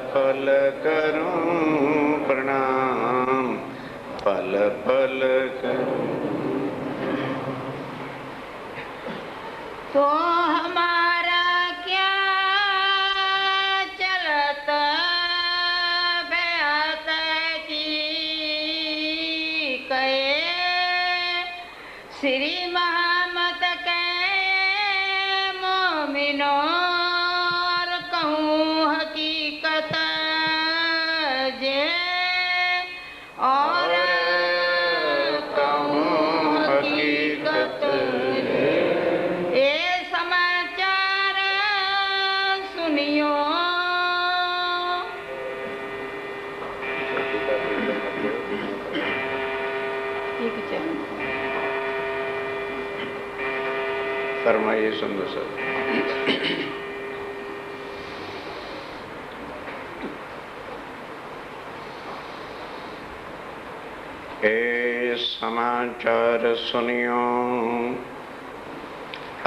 पल करूं प्रणाम, पल पल तो हमारा क्या चलत बेअत की कहे श्री मोहम्मद के मोमिनो और कहूँ हकीकत जे और कहूँ हकीकत ये समाचार सुनियो। फरमाइए सुनो सर। ए समाचार सुनियो,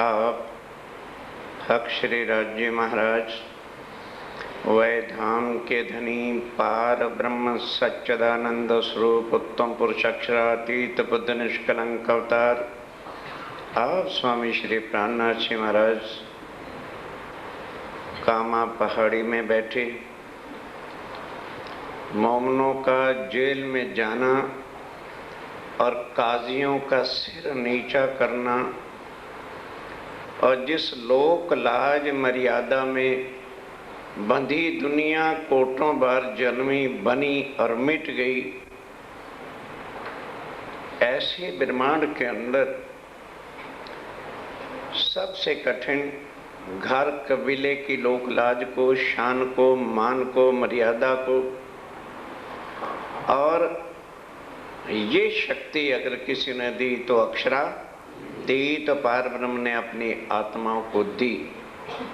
आप हक श्री राज्य महाराज वै धाम के धनी पार ब्रह्म सच्चिदानंद स्वरूप उत्तम पुरुष अक्षरातीत बुद्ध निष्कलंक अवतार आप स्वामी श्री प्राणनाथ जी महाराज कामा पहाड़ी में बैठे मोमनों का जेल में जाना और काजियों का सिर नीचा करना और जिस लोक लाज मर्यादा में बंधी दुनिया कोटों बार जन्मी बनी और मिट गई, ऐसे ब्रह्मांड के अंदर सबसे कठिन घर कबीले की लोक लाज को, शान को, मान को, मर्यादा को, और ये शक्ति अगर किसी ने दी तो अक्षरा दी, तो पार ब्रह्म ने अपनी आत्माओं को दी।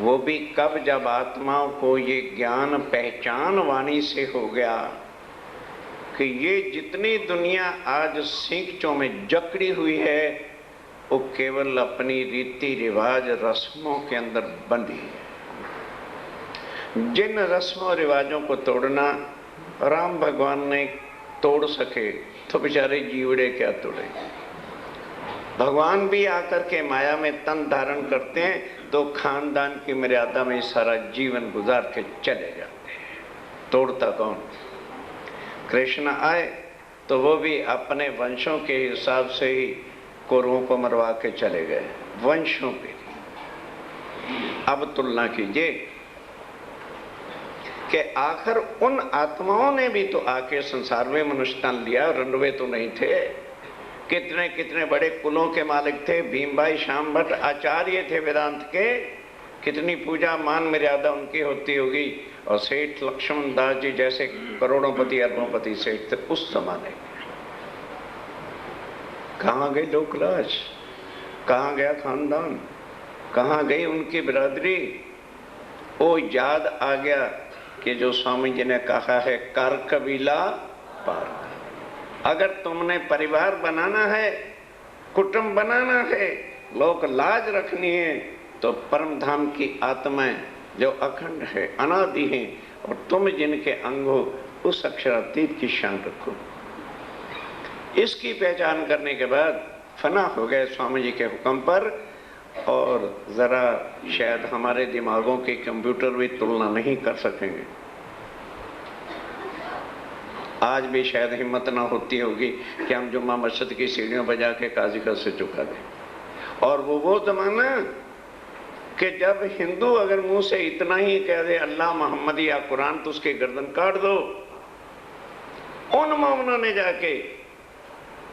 वो भी कब, जब आत्माओं को ये ज्ञान पहचान वाणी से हो गया कि ये जितनी दुनिया आज सींचों में जकड़ी हुई है वो केवल अपनी रीति रिवाज रस्मों के अंदर बंधी है। जिन रस्मों रिवाजों को तोड़ना राम भगवान ने तोड़ सके तो बेचारे जीवड़े क्या तोड़े। भगवान भी आकर के माया में तन धारण करते हैं तो खानदान की मर्यादा में सारा जीवन गुजार के चले जाते हैं। तोड़ता कौन? कृष्ण आए तो वो भी अपने वंशों के हिसाब से ही कौरवों को मरवा के चले गए, वंशों पे। अब तुलना कीजिए कि आखिर उन आत्माओं ने भी तो आके संसार में मनुष्य तन लिया, रंडवे तो नहीं थे। कितने कितने बड़े कुलों के मालिक थे, भीमभाई श्याम भट्ट आचार्य थे वेदांत के, कितनी पूजा मान मर्यादा उनकी होती होगी। और सेठ लक्ष्मण दास जी जैसे करोड़ोंपति अरबोंपति सेठ थे उस जमाने। कहाँ गई लोकलाज, कहाँ गया खानदान, कहाँ गई उनकी बिरादरी? वो याद आ गया कि जो स्वामी जी ने कहा है कर कबीला पार। अगर तुमने परिवार बनाना है, कुटुंब बनाना है, लोक लाज रखनी है, तो परम धाम की आत्माएं जो अखंड है, अनादि है, और तुम जिनके अंग हो, उस अक्षरातीत की शान रखो। इसकी पहचान करने के बाद फना हो गए स्वामी जी के हुक्म पर। और जरा शायद हमारे दिमागों के कंप्यूटर भी तुलना नहीं कर सकेंगे। आज भी शायद हिम्मत ना होती होगी कि हम जुम्मा मस्जिद की सीढ़ियों बजा के काजी का सिर झुका दें। और वो जमाना कि जब हिंदू अगर मुंह से इतना ही कह दे अल्लाह मोहम्मद या कुरान तो उसके गर्दन काट दो। उन मोमनों ने जाके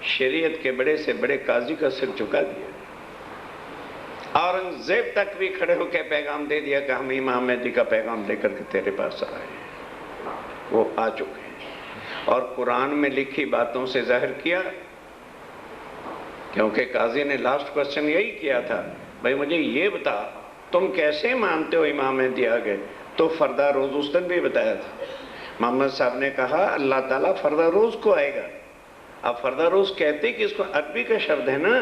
शरीयत के बड़े से बड़े काजी का सिर झुका दिया। औरंगजेब तक भी खड़े होकर पैगाम दे दिया कि हम इमाम मेहदी का पैगाम लेकर के तेरे पास आए। वो आ चुके हैं और कुरान में लिखी बातों से जाहिर किया, क्योंकि काजी ने लास्ट क्वेश्चन यही किया था, भाई मुझे ये बता तुम कैसे मानते हो इमाम मेहदी आ गए? तो फरदा रोज उस दिन भी बताया था। मोहम्मद साहब ने कहा अल्लाह ताला फरदा रोज को आएगा। अब फरदा रोज कहते किसको? अरबी का शब्द है ना,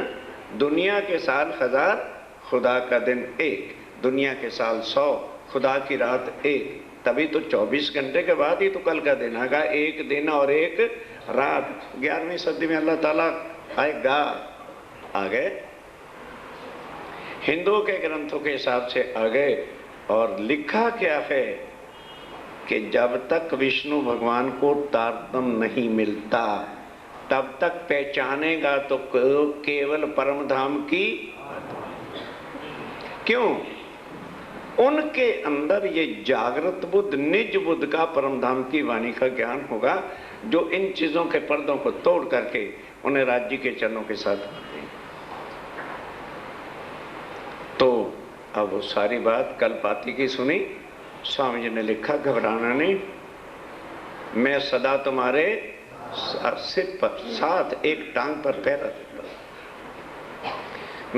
दुनिया के साल 1000 खुदा का दिन एक, दुनिया के साल 100 खुदा की रात एक। तभी तो 24 घंटे के बाद ही तो कल का दिन आएगा, एक दिन और एक रात। 11वीं सदी में अल्लाह ताला आएगा, आ गए, हिंदुओं के ग्रंथों के हिसाब से आ गए। और लिखा क्या है कि जब तक विष्णु भगवान को तारतम नहीं मिलता तब तक पहचानेगा तो केवल परम धाम की। क्यों? उनके अंदर ये जागृत बुद्ध, निज बुद्ध का परम धाम की वाणी का ज्ञान होगा, जो इन चीजों के पर्दों को तोड़ करके उन्हें राज्य के चरणों के साथ। तो अब वो सारी बात कल पाती की सुनी। स्वामी जी ने लिखा, घबराना नहीं, मैं सदा तुम्हारे सिर पर साथ एक टांग पर पैरा देता हूं।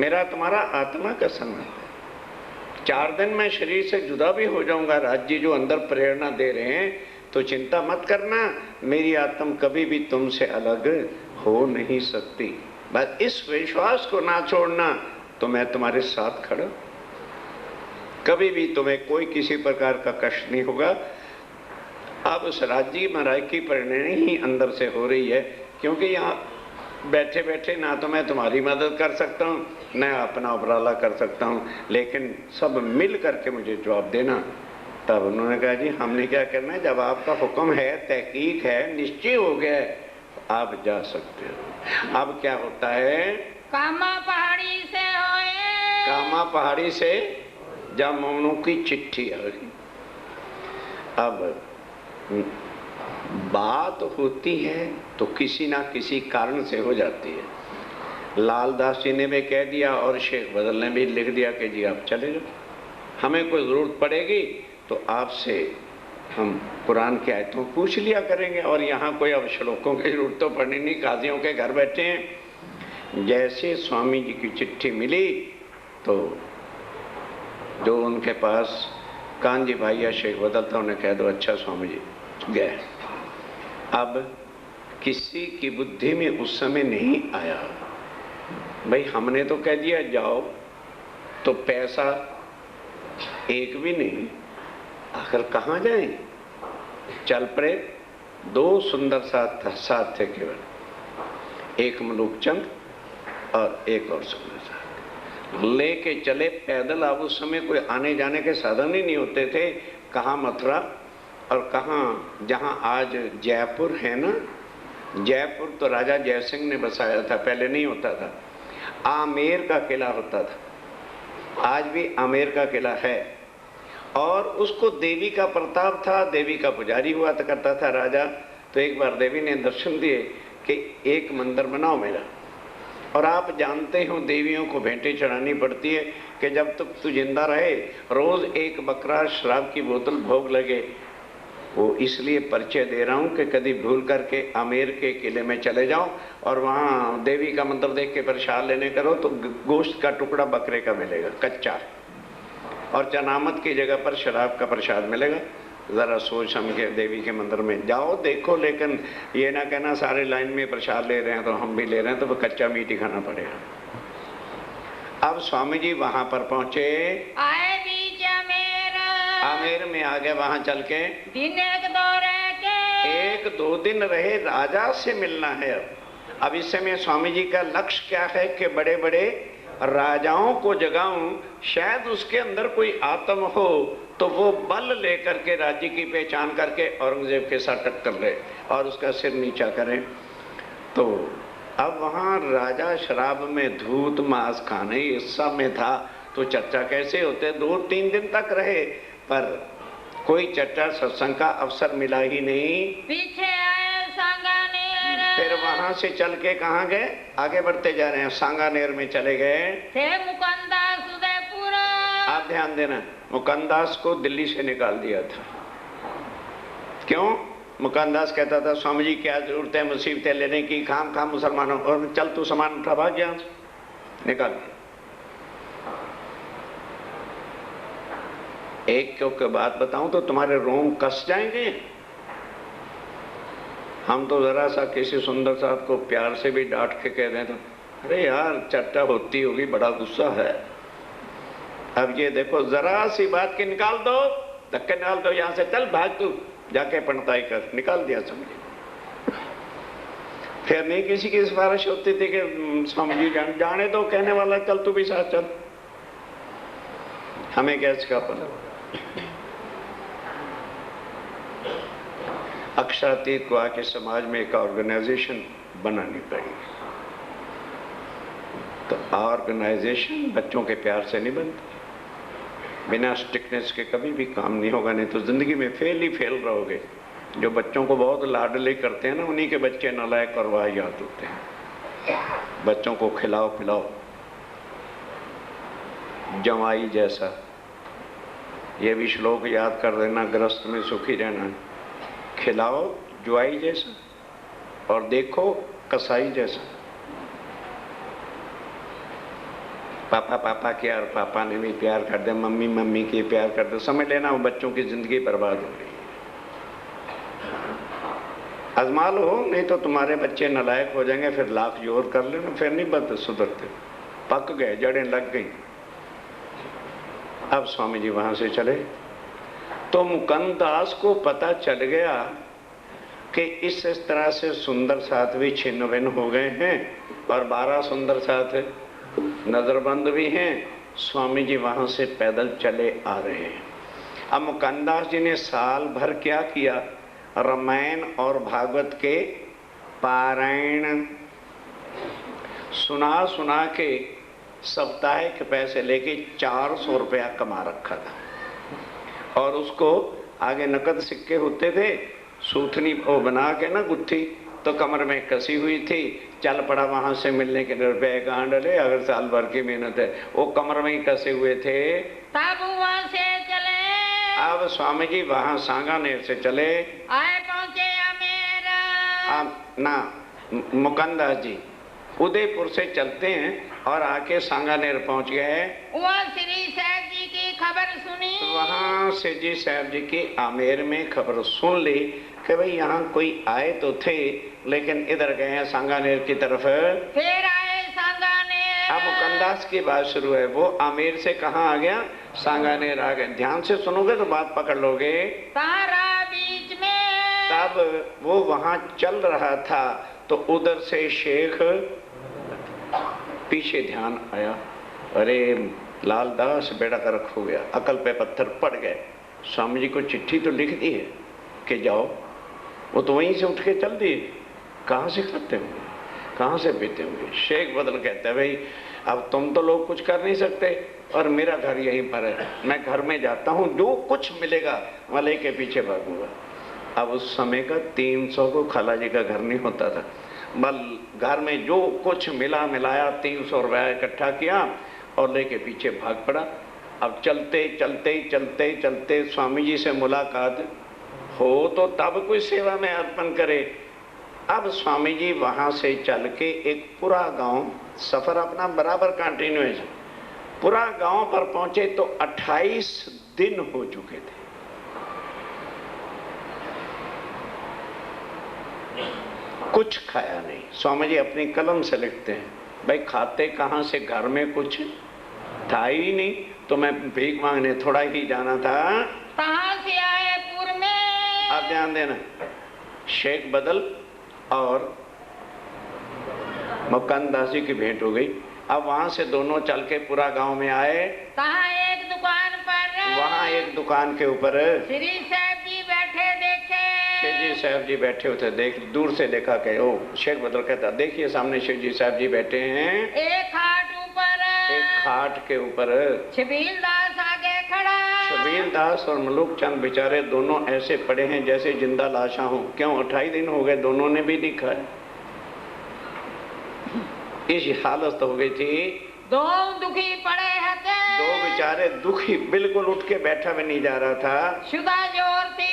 मेरा तुम्हारा आत्मा का संबंध है। 4 दिन में शरीर से जुदा भी हो जाऊंगा, राज्य जो अंदर प्रेरणा दे रहे हैं, तो चिंता मत करना, मेरी आत्मा कभी भी तुमसे अलग हो नहीं सकती। बस इस विश्वास को ना छोड़ना, तो मैं तुम्हारे साथ खड़ा, कभी भी तुम्हें कोई किसी प्रकार का कष्ट नहीं होगा। अब उस राज्य महाराज की परिणति ही अंदर से हो रही है, क्योंकि यहाँ बैठे बैठे ना तो मैं तुम्हारी मदद कर सकता हूँ, न अपना उपराला कर सकता हूँ, लेकिन सब मिल करके मुझे जवाब देना। तब उन्होंने कहा, जी हमने क्या करना है, जब आपका हुक्म है, तहकीक है, निश्चय हो गया है, आप जा सकते हो। अब क्या होता है, कामा पहाड़ी से होए, कामा पहाड़ी से जब मोमनों की चिट्ठी आ गई। अब बात होती है तो किसी ना किसी कारण से हो जाती है। लालदास जी ने भी कह दिया और शेख बदल ने भी लिख दिया कि जी आप चले जाओ, हमें कोई ज़रूरत पड़ेगी तो आपसे हम कुरान की आयतों पूछ लिया करेंगे, और यहाँ कोई अब श्लोकों की जरूरत तो पड़नी नहीं, काजियों के घर बैठे हैं। जैसे स्वामी जी की चिट्ठी मिली तो जो उनके पास कांजी भाई या शेख बदल था, उन्हें कह दो अच्छा स्वामी जी गए। अब किसी की बुद्धि में उस समय नहीं आया, भाई हमने तो कह दिया जाओ, तो पैसा एक भी नहीं, आखिर कहाँ जाएं? चल पड़े। 2 सुंदर साथ थे केवल, एक मलूकचंद और एक और सुंदर साथ लेके चले पैदल। अब उस समय कोई आने जाने के साधन ही नहीं होते थे, कहाँ मथुरा और कहाँ, जहाँ आज जयपुर है ना, जयपुर तो राजा जयसिंह ने बसाया था, पहले नहीं होता था। आमेर का किला होता था, आज भी आमेर का किला है, और उसको देवी का प्रताप था, देवी का पुजारी हुआ करता था राजा। तो एक बार देवी ने दर्शन दिए कि एक मंदिर बनाओ मेरा, और आप जानते हो देवियों को भेंटें चढ़ानी पड़ती है कि जब तक तू जिंदा रहे रोज एक बकरा शराब की बोतल भोग लगे। वो इसलिए परिचय दे रहा हूँ कि कभी भूल करके आमेर के किले में चले जाओ और वहाँ देवी का मंदिर देख के प्रसाद लेने करो तो गोश्त का टुकड़ा बकरे का मिलेगा कच्चा, और चनामत की जगह पर शराब का प्रसाद मिलेगा। ज़रा सोच समझ के देवी के मंदिर में जाओ, देखो, लेकिन ये ना कहना सारे लाइन में प्रसाद ले रहे हैं तो हम भी ले रहे हैं, तो वो कच्चा मीट ही खाना पड़ेगा। अब स्वामी जी वहां पर पहुंचे, आए बीच आमेर में आ गए। वहां चल के दिन 1-2 रह के 1-2 दिन रहे, राजा से मिलना है। अब इस समय स्वामी जी का लक्ष्य क्या है कि बड़े बड़े राजाओं को जगाऊं, शायद उसके अंदर कोई आत्म हो तो वो बल लेकर के राज्य की पहचान करके औरंगजेब के साथ टक्कर ले और उसका सिर नीचा करें। तो अब वहाँ राजा शराब में धूत मांस खाने इस सब में था, तो चर्चा कैसे होते। 2-3 दिन तक रहे पर कोई चर्चा सत्संग का अवसर मिला ही नहीं। पीछे आए सांगानेर, फिर वहां से चल के कहाँ गए, आगे बढ़ते जा रहे हैं, सांगानेर में चले गए थे मुकंदास उदयपुर। आप ध्यान देना, मुकंदास को दिल्ली से निकाल दिया था। क्यों? मुकंदास कहता था स्वामी जी क्या जरूरत है मुसीबतें लेने की, खाम खाम मुसलमानों, और चल तू सामान उठा भाग यहाँ से, निकाल दिया। एक क्योंकि बात बताऊं तो तुम्हारे रोम कस जाएंगे। हम तो जरा सा किसी सुंदर साथ को प्यार से भी डांट के कह दें तो अरे यार चर्चा होती होगी, बड़ा गुस्सा है। अब ये देखो, जरा सी बात के निकाल दो धक्के निकाल दो यहाँ से, चल भाग तू, जाके पंडिताई कर, निकाल दिया स्वामी जी। फिर नहीं किसी की सिफारिश होती थी कि स्वामी जी जाने दो, कहने वाला चल तू भी साथ चल, हमें क्या इसका पता। अक्षरातीत को आके समाज में एक ऑर्गेनाइजेशन बनानी पड़ेगी। तो ऑर्गेनाइजेशन बच्चों के प्यार से नहीं बनती, बिना स्टिकनेस के कभी भी काम नहीं होगा, नहीं तो जिंदगी में फेल ही फेल रहोगे। जो बच्चों को बहुत लाडले करते हैं ना, उन्हीं के बच्चे नालायक और वाहियात होते हैं। बच्चों को खिलाओ पिलाओ, जमाई जैसा, ये भी श्लोक याद कर देना, गृहस्थ में सुखी रहना। खिलाओ जुआई जैसा और देखो कसाई जैसा। पापा पापा किया और पापा ने भी प्यार कर दिया, मम्मी मम्मी की प्यार कर दिया, समझ लेना वो बच्चों की जिंदगी बर्बाद हो रही है। आजमा लो, नहीं तो तुम्हारे बच्चे नालायक हो जाएंगे, फिर लाख जोर कर लेना, फिर नहीं बद सुधरते, पक गए, जड़ें लग गई। अब स्वामी जी वहां से चले तो मुकुंद दास को पता चल गया कि इस तरह से सुंदर साथ भी छिन्न भिन्न हो गए हैं और 12 सुंदर साथ नजरबंद भी हैं। स्वामी जी वहां से पैदल चले आ रहे हैं। अब मुकुंद दास जी ने साल भर क्या किया, रामायण और भागवत के पारायण सुना सुना के सप्ताह के पैसे लेके 400 रुपया कमा रखा था और उसको आगे नकद सिक्के होते थे, सूथनी वो बना के ना गुत्थी तो कमर में कसी हुई थी, चल पड़ा वहां से मिलने के रुपए कहाँ डले, अगर साल भर की मेहनत है, वो कमर में ही कसे हुए थे। तब वहां से चले, अब स्वामी जी वहां सांगानेर से चले, आए पहुंचे अमेर। ना मुकुंद दास जी उदयपुर से चलते हैं और आके सांगानेर पहुंच गए। वहाँ श्री साहब जी की खबर सुनी, वहां से जी साहब जी की आमेर में खबर सुन ली कि भाई यहाँ कोई आए तो थे लेकिन इधर गए हैं सांगानेर की तरफ। फिर आए सांगानेर। अब मुकुंद दास की बात शुरू है, वो आमेर से कहाँ आ गया, सांगानेर आ गए। ध्यान से सुनोगे तो बात पकड़ लोगे। तारा बीच में, तब वो वहां चल रहा था तो उधर से शेख पीछे ध्यान आया, अरे लाल दास बेड़ा गर्क हो गया, अकल पे पत्थर पड़ गए। स्वामी जी को चिट्ठी तो लिख दी है कि जाओ, वो तो वहीं से उठ के चल दिए। कहाँ से करते होंगे, कहाँ से पीते होंगे। शेख बदल कहते हैं भाई अब तुम तो लोग कुछ कर नहीं सकते और मेरा घर यहीं पर है, मैं घर में जाता हूँ, जो कुछ मिलेगा मैं लेके पीछे भागूंगा। अब उस समय का 300 को खाला जी का घर नहीं होता था, बल घर में जो कुछ मिला मिलाया 300 रुपया इकट्ठा किया और लेके पीछे भाग पड़ा। अब चलते चलते चलते चलते स्वामी जी से मुलाकात हो तो तब कोई सेवा में अर्पण करे। अब स्वामी जी वहां से चल के एक पूरा गांव, सफर अपना बराबर कंटिन्यूअस, पूरा गांव पर पहुंचे तो 28 दिन हो चुके थे। कुछ खाया नहीं। स्वामी जी अपनी कलम से लिखते हैं, भाई खाते कहाँ से, घर में कुछ था ही नहीं, तो मैं भीख मांगने थोड़ा ही जाना था। कहाँ से आए पूर्व में। आप ध्यान देना, शेख बदल और मुकुंद दास जी की भेंट हो गई। अब वहां से दोनों चल के पूरा गांव में आए। कहाँ एक दुकान पर, वहां एक दुकान के ऊपर श्री साहब जी बैठे देखे। शेख जी साहब जी बैठे होते देख, दूर से देखा के ओ शेख बदल कहता देखिए सामने शेख जी साहब जी बैठे हैं। एक खाट ऊपर, एक खाट के ऊपर छबील दास आगे खड़ा। छबील दास और मलूक चंद बेचारे दोनों ऐसे पड़े हैं जैसे जिंदा लाशा हो। क्यों, 28 दिन हो गए, दोनों ने भी दिखा है। इस हालत हो गई थी, दो दुखी पड़े हते। दो बेचारे दुखी, बिल्कुल उठ के बैठा भी नहीं जा रहा था। शुदा जोर थी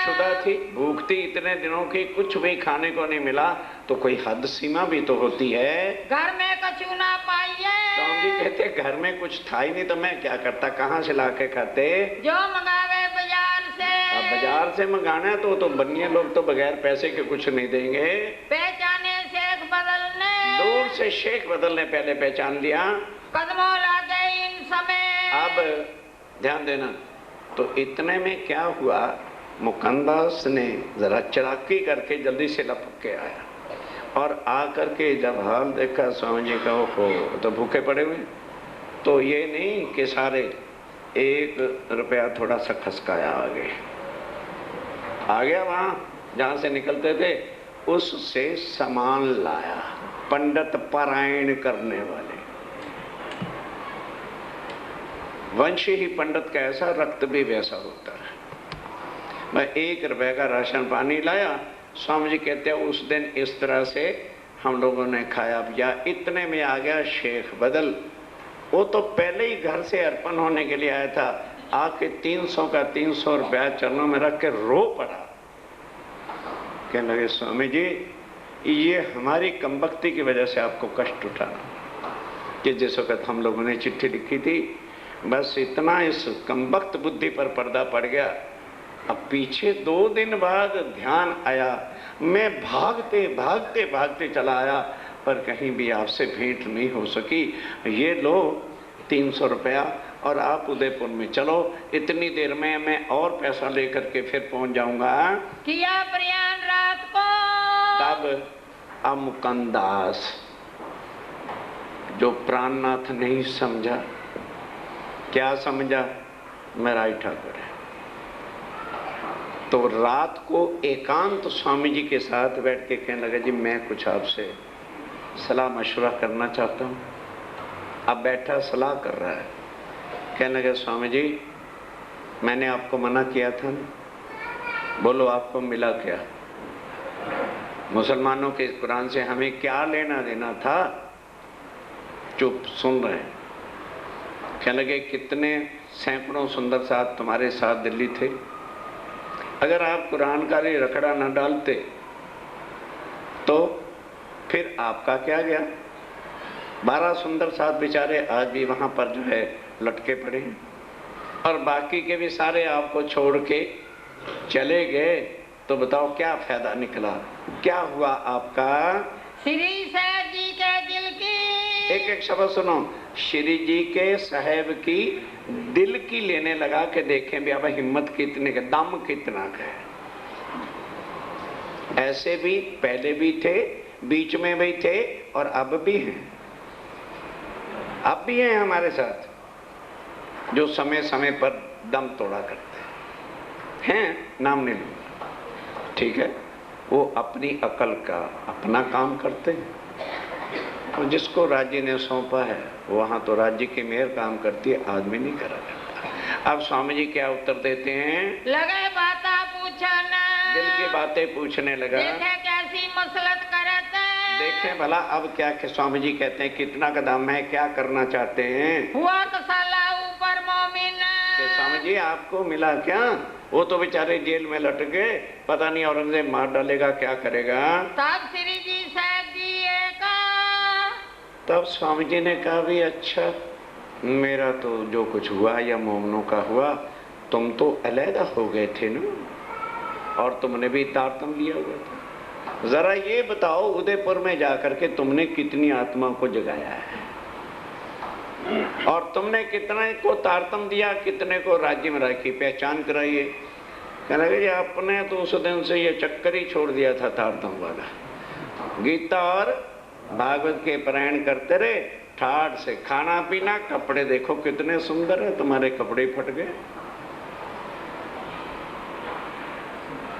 शुदा थी, भूख थी इतने दिनों की, कुछ भी खाने को नहीं मिला, तो कोई हद सीमा भी तो होती है। घर में कछु ना पाइए। स्वामी जी कहते घर में कुछ था ही नहीं तो मैं क्या करता, कहाँ से लाके खाते। जो मंगावे बाजार से। अब बाजार से मंगाना तो बनिए लोग तो बगैर पैसे के कुछ नहीं देंगे। पहचाने शेख बदल ने, दूर से शेख बदल ने पहले पहचान लिया। कदमों लागे इन समय। अब ध्यान देना, तो इतने में क्या हुआ, मुकंदास ने जरा चलाकी करके जल्दी से लपक के आया और आकर के जब हाल देखा स्वामी जी का, ओहो तो भूखे पड़े हुए। तो ये नहीं कि सारे 1 रुपया थोड़ा सा खसकाया आ गया वहां जहां से निकलते थे, उससे सामान लाया। पंडित पारायण करने वाले, वंश ही पंडित का ऐसा, रक्त भी वैसा होता है। मैं 1 रुपए का राशन पानी लाया। स्वामी जी कहते हैं उस दिन इस तरह से हम लोगों ने खाया पिया। इतने में आ गया शेख बदल। वो तो पहले ही घर से अर्पण होने के लिए आया था, आके 300 का 300 रुपया चरणों में रख के रो पड़ा। कहने लगे स्वामी जी ये हमारी कमबख्ती की वजह से आपको कष्ट उठाना, कि जिस वक्त हम लोगों ने चिट्ठी लिखी थी, बस इतना इस कमबख्त बुद्धि पर पर्दा पड़ गया। अब पीछे 2 दिन बाद ध्यान आया, मैं भागते भागते भागते चला आया, पर कहीं भी आपसे भेंट नहीं हो सकी। ये लो 300 रुपया और आप उदयपुर में चलो, इतनी देर में मैं और पैसा लेकर के फिर पहुंच जाऊंगा। किया प्रयाण रात को। तब अमुकंदास जो प्राणनाथ नहीं समझा, क्या समझा, मेरा ही ठाकुर है। तो रात को एकांत स्वामी जी के साथ बैठ के कहने लगा जी मैं कुछ आपसे सलाह मशवरा करना चाहता हूँ। अब बैठा सलाह कर रहा है। कहने लगे स्वामी जी मैंने आपको मना किया था ना, बोलो आपको मिला क्या? मुसलमानों के कुरान से हमें क्या लेना देना था? चुप सुन रहे हैं। कहने लगे कितने सैकड़ों सुंदर साथ तुम्हारे साथ दिल्ली थे, अगर आप कुरान का रखड़ा न डालते तो फिर आपका क्या गया? 12 सुंदर साथ बेचारे आज भी वहां पर जो है लटके पड़े हैं, और बाकी के भी सारे आपको छोड़ के चले गए। तो बताओ क्या फायदा निकला, क्या हुआ आपका? श्री साहब जी के दिल की, एक शब्द सुनो, श्री जी के साहेब की दिल की लेने लगा के देखें भी अब हिम्मत कितने का, दम कितना का है। ऐसे भी पहले भी थे, बीच में भी थे और अब भी हैं। अब भी हैं हमारे साथ जो समय समय पर दम तोड़ा करते हैं, नाम नहीं लूंगा, ठीक है। वो अपनी अकल का अपना काम करते हैं, और जिसको राज्य ने सौंपा है वहां तो राज्य की मेयर काम करती है, आदमी नहीं करा करता। अब स्वामी जी क्या उत्तर देते हैं? लगे बाता पूछना, दिल की बातें पूछने लगा, देखे कैसी मसलत करते, देखें भला अब क्या कि स्वामी जी कहते हैं कितना कदम है, क्या करना चाहते हैं? हुआ तो साला ऊपर मोमिन। स्वामी जी आपको मिला क्या? वो तो बेचारे जेल में लट गए, पता नहीं औरंगजेब मार डालेगा, क्या करेगा? तब श्री जी साहब जी का, तब स्वामी जी ने कहा भी अच्छा मेरा तो जो कुछ हुआ या मोमनों का हुआ, तुम तो अलहदा हो गए थे ना, और तुमने भी तारतम लिया हुआ था। जरा ये बताओ उदयपुर में जाकर के तुमने कितनी आत्मा को जगाया है, और तुमने कितने को तारतम दिया, कितने को राज्य में रखी, पहचान कराइए। कहने लगे आपने तो उस दिन से ये चक्कर ही छोड़ दिया था तारतम वाला। गीता और भागवत के पारायण करते रहे, ठाठ से खाना पीना, कपड़े देखो कितने सुंदर है, तुम्हारे कपड़े फट गए।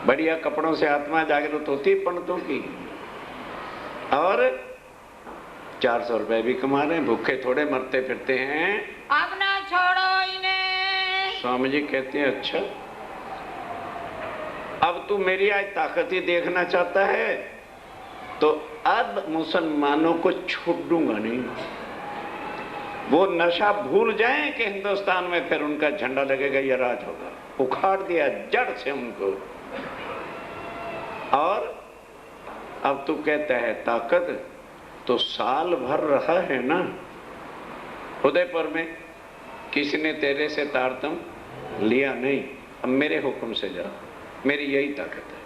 बढ़िया कपड़ों से आत्मा जागृत होती पंडितों की, और 400 रुपए भी कमा रहे हैं, भूखे थोड़े मरते फिरते हैं। अब ना छोड़ो इन्हें। स्वामी जी कहते हैं अच्छा अब तू मेरी आज ताकत ही देखना चाहता है, तो अब मुसलमानों को छोड़ दूंगा नहीं। वो नशा भूल जाएं कि हिंदुस्तान में फिर उनका झंडा लगेगा, या राज होगा। उखाड़ दिया जड़ से उनको। और अब तू कहता है ताकत, तो साल भर रहा है ना उदयपुर में, किसी ने तेरे से तारतम लिया नहीं, अब मेरे हुक्म से जा, मेरी यही ताकत है।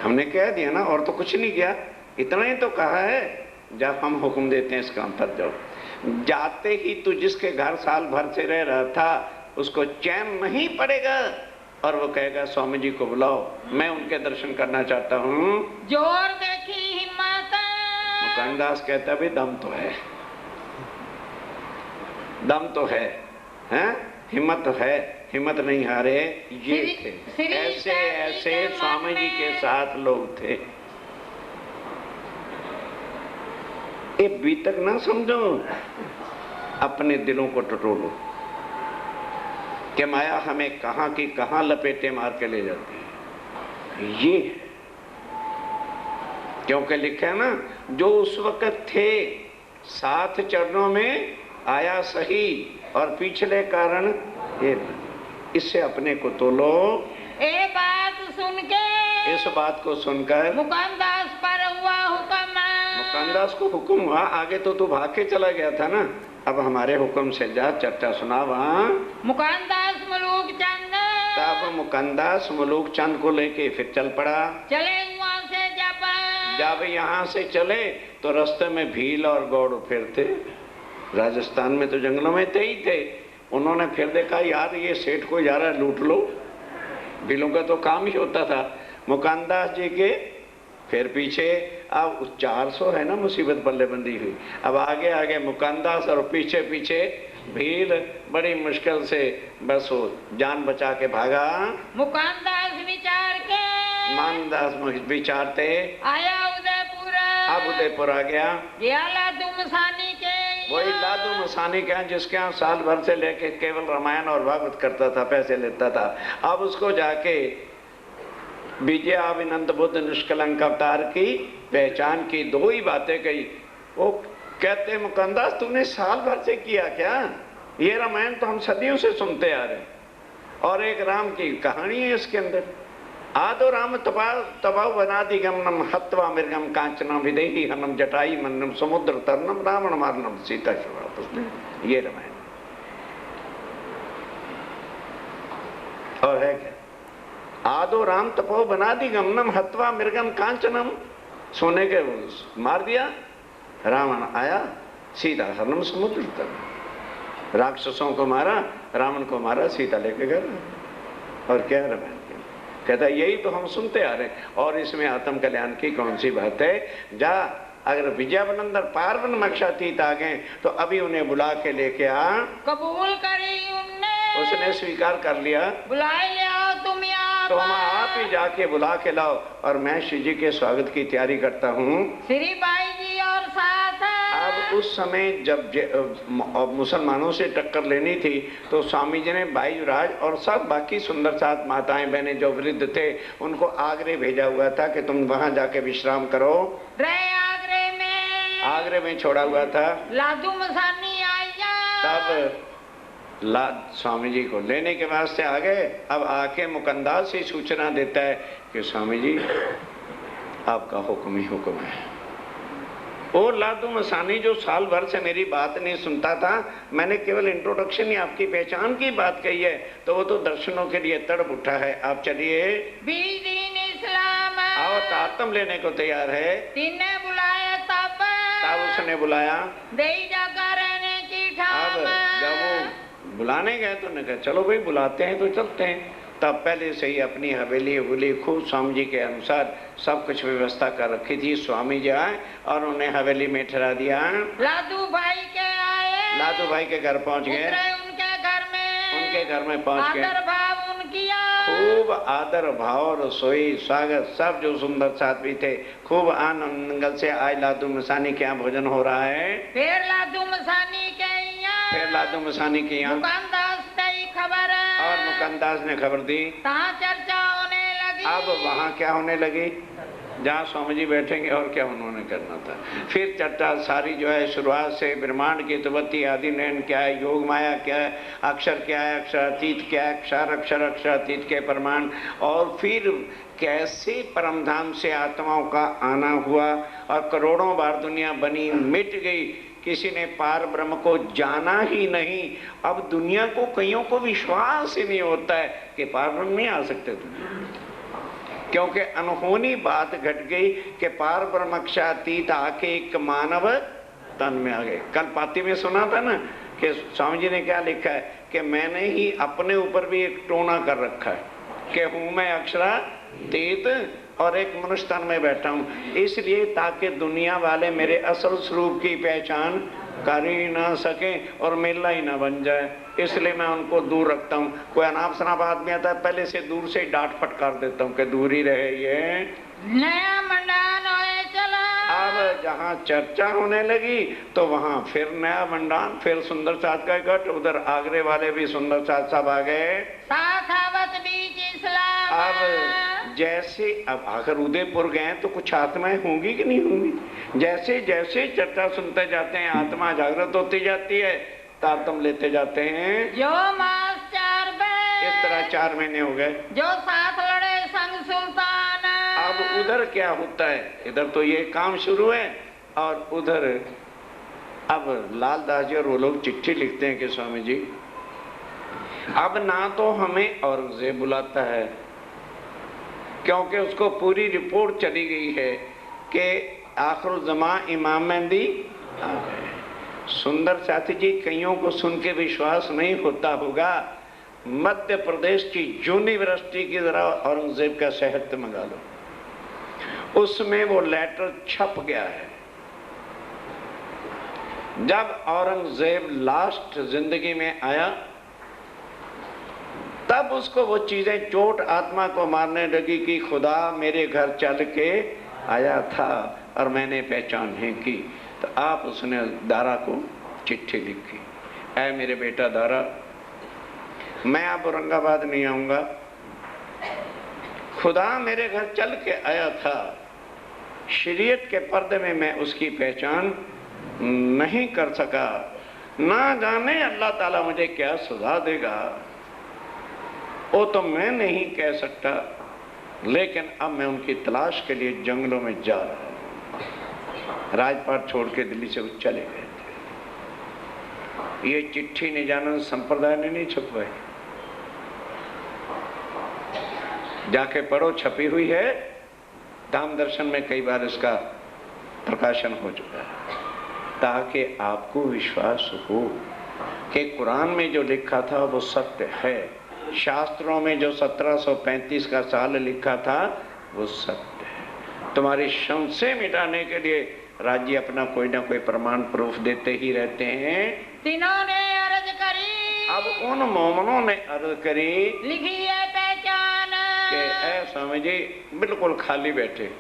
हमने कह दिया ना, और तो कुछ नहीं किया, इतना ही तो कहा है जब हम हुक्म देते हैं इस काम पर जाओ। जाते ही तू जिसके घर साल भर से रह रहा था उसको चैन नहीं पड़ेगा और वो कहेगा स्वामी जी को बुलाओ, मैं उनके दर्शन करना चाहता हूँ। जोर देखी हिम्मत। मुकानदास कहता भी दम तो है, दम तो है, हैं? हिम्मत तो है, हिम्मत नहीं हारे। ये थे ऐसे ऐसे स्वामी जी के साथ लोग थे। ये बीतक ना समझो, अपने दिलों को टटोलो कि माया हमें कहां की कहां लपेटे मार के ले जाती है। ये क्योंकि लिखा है ना, जो उस वक्त थे साथ चरणों में आया सही और पिछले कारण ये, इससे अपने को तोलो। ये बात सुन के, इस बात को सुनकर मुकानदास पर हुआ हुक्म। मुकानदास को हुक्म हुआ, आगे तो तू भाग के चला गया था ना, अब हमारे हुक्म से जा, चर्चा सुना वहाँ। मुकानदास मलूक चंद, तब मुकानदास मलूक चंद को लेके फिर चल पड़ा। चले वहाँ से जब यहाँ से चले तो रास्ते में भील और गौड़ फिर थे। राजस्थान में तो जंगलों में थे ही थे। उन्होंने फिर देखा यार ये सेठ को जा रहा है, लूट लो। भीलों का तो काम ही होता था। मुकानदास जी के फिर पीछे, अब 400 है ना मुसीबत बल्लेबंदी हुई। अब आगे आगे मुकानदास और पीछे पीछे भील, बड़ी मुश्किल से बस वो जान बचा के भागा। मुकानदास विचार के, मानदास विचारते आया उदयपुर। अब उदयपुर आ गया। लादू मसानी के, वही लादू मसानी के जिसके यहाँ साल भर से लेके केवल रामायण और भागवत करता था, पैसे लेता था। अब उसको जाके विजयाभिनंद बुद्ध निष्कलंक अवतार की पहचान की, दो ही बातें कही। वो कहते मुकंदास तूने साल भर से किया क्या? ये रामायण तो हम सदियों से सुनते आ रहे, और एक राम की कहानी है इसके अंदर। आदो राम तबाव वनादि गमनम हत्वा मृगम कांचना विदेही हनम जटाई मन्नम समुद्र तरनम रावण मारनम सीता शिवा। ये रामायण और है क्या? आदो राम तपो वनादि गमनम हत्वा मृगम कांचनम, सोने के मार दिया, रावण आया, सीता हरनम समुद्र तरनम, राक्षसों को मारा, रावण को मारा, सीता लेके गए। और क्या रामायण कहता है? यही तो हम सुनते आ रहे हैं। और इसमें आत्म कल्याण की कौन सी बात है? जा, अगर विजयावनंदर पार्वन मक्षातीत आ गए तो अभी उन्हें बुला के लेके आ। कबूल करी उनने, उसने स्वीकार कर लिया। बुलाए ले आओ तुम यहाँ, तो हम आप ही जाके बुला के लाओ, और मैं श्री जी के स्वागत की तैयारी करता हूँ। श्री बाई जी और साथ। अब उस समय जब मुसलमानों से टक्कर लेनी थी तो स्वामी जी ने बाईराज और सब बाकी सुंदर सात माताएं बहनें जो वृद्ध थे उनको आगरे भेजा हुआ था कि तुम वहां जाके विश्राम करो। आगरे में छोड़ा हुआ था। लादू मसानी आया, तब स्वामी जी को लेने के वास्ते आ गए। अब आके मुकंदास से सूचना देता है कि स्वामी जी आपका हुक्म ही हुक्म है। और लादू मसानी जो साल भर से मेरी बात नहीं सुनता था, मैंने केवल इंट्रोडक्शन ही आपकी पहचान की बात कही है, तो वो तो दर्शनों के लिए तड़प उठा है। आप चलिए, इस्लाम आओ, तातम लेने को तैयार है। तिन्ने बुलाया तब उसने बुलाया। रहने की ठाम। अब जब वो बुलाने गए तो ने कहा चलो भाई बुलाते हैं तो चलते हैं। तब पहले से ही अपनी हवेली खूब स्वामी जी के अनुसार सब कुछ व्यवस्था कर रखी थी। स्वामी जी आए और उन्हें हवेली में ठहरा दिया। लादू भाई के आए, लादू भाई के घर पहुंच गए। उनके घर में पहुंच गए। आदर भाव उनकी, खूब आदर भाव, रसोई, स्वागत, सब जो सुंदर साथी थे खूब आनंद से आज लादू मसानी के यहाँ भोजन हो रहा है। फिर लादू मसानी के यहाँ, फिर लादू मसानी के यहाँ मुकंदास ने खबर, और मुकंदास ने खबर दी। कहाँ चर्चा होने लगी। अब वहाँ क्या होने लगी? जहाँ स्वामी जी बैठेंगे और क्या उन्होंने करना था। फिर चर्चा सारी जो है शुरुआत से ब्रह्मांड की उत्पत्ति, आदि नयन क्या है, योग माया क्या है, अक्षर क्या है, अक्षरातीत क्या है, अक्षर अक्षरातीत के प्रमाण, और फिर कैसे परमधाम से आत्माओं का आना हुआ और करोड़ों बार दुनिया बनी मिट गई, किसी ने पार ब्रह्म को जाना ही नहीं। अब दुनिया को कईयों को विश्वास ही नहीं होता है कि पार ब्रह्म नहीं आ सकते। क्योंकि अनहोनी बात घट गई कि पार ब्रह्मक्षातीत आके एक मानव तन में आ गए। कल पाती में सुना था ना कि स्वामी जी ने क्या लिखा है कि मैंने ही अपने ऊपर भी एक टोना कर रखा है कि हूं मैं अक्षरातीत और एक मनुष्य तन में बैठा हूं, इसलिए ताकि दुनिया वाले मेरे असल स्वरूप की पहचान कर ही ना सके और मेला ही ना बन जाए, इसलिए मैं उनको दूर रखता हूँ। कोई अनाप शनाप आदमी आता है पहले से दूर से डांट फटकार देता हूँ कि दूर ही रहे ये नया मंडान होए चला। अब जहाँ चर्चा होने लगी तो वहाँ फिर नया मंडान, फिर सुंदर साथ का इकट्ठ, उधर आगरे वाले भी सुंदर साथ सब आ गए, साथ आवत बीच इस्लाम। अब जैसे अब आखिर उदयपुर गए तो कुछ आत्माएं होंगी कि नहीं होंगी, जैसे जैसे चर्चा सुनते जाते हैं आत्मा जागृत होती जाती है, तारतम लेते जाते हैं। जो मास 4 इस तरह 4 महीने हो गए, जो साथ लड़े संग सुल्तान। अब उधर क्या होता है, इधर तो ये काम शुरू है और उधर अब लालदास जी और वो लोग चिट्ठी लिखते हैं कि स्वामी जी अब ना तो हमें औरंगजेब बुलाता है क्योंकि उसको पूरी रिपोर्ट चली गई है कि आखिर जमा इमाम मेहंदी आ गए। सुंदर साथी जी, कईयों को सुन के विश्वास नहीं होता होगा, मध्य प्रदेश की यूनिवर्सिटी की जरा औरंगजेब का साहित्य मंगा लो, उसमें वो लेटर छप गया है। जब औरंगजेब लास्ट जिंदगी में आया तब उसको वो चीजें चोट आत्मा को मारने लगी कि खुदा मेरे घर चल के आया था और मैंने पहचान नहीं की। तो आप उसने दारा को चिट्ठी लिखी, ऐ मेरे बेटा दारा, मैं अब औरंगाबाद नहीं आऊंगा, खुदा मेरे घर चल के आया था, शरीयत के पर्दे में मैं उसकी पहचान नहीं कर सका, ना जाने अल्लाह ताला मुझे क्या सजा देगा, वो तो मैं नहीं कह सकता, लेकिन अब मैं उनकी तलाश के लिए जंगलों में जा रहा हूं। राजपाट छोड़ के दिल्ली से वो चले गए थे। ये चिट्ठी निजानंद संप्रदाय ने नहीं छपवाई, जाके पढ़ो, छपी हुई है, धाम दर्शन में कई बार इसका प्रकाशन हो चुका है, ताकि आपको विश्वास हो कि कुरान में जो लिखा था वो सत्य है, शास्त्रों में जो 1735 का साल लिखा था वो सत्य है। तुम्हारी संशय मिटाने के लिए राज्य अपना कोई ना कोई प्रमाण प्रूफ देते ही रहते हैं। तीनों ने अर्ज करी, अब उन मोमनों ने अर्ज करी, लिखी है पहचान कि ऐ स्वामी जी बिल्कुल खाली बैठे।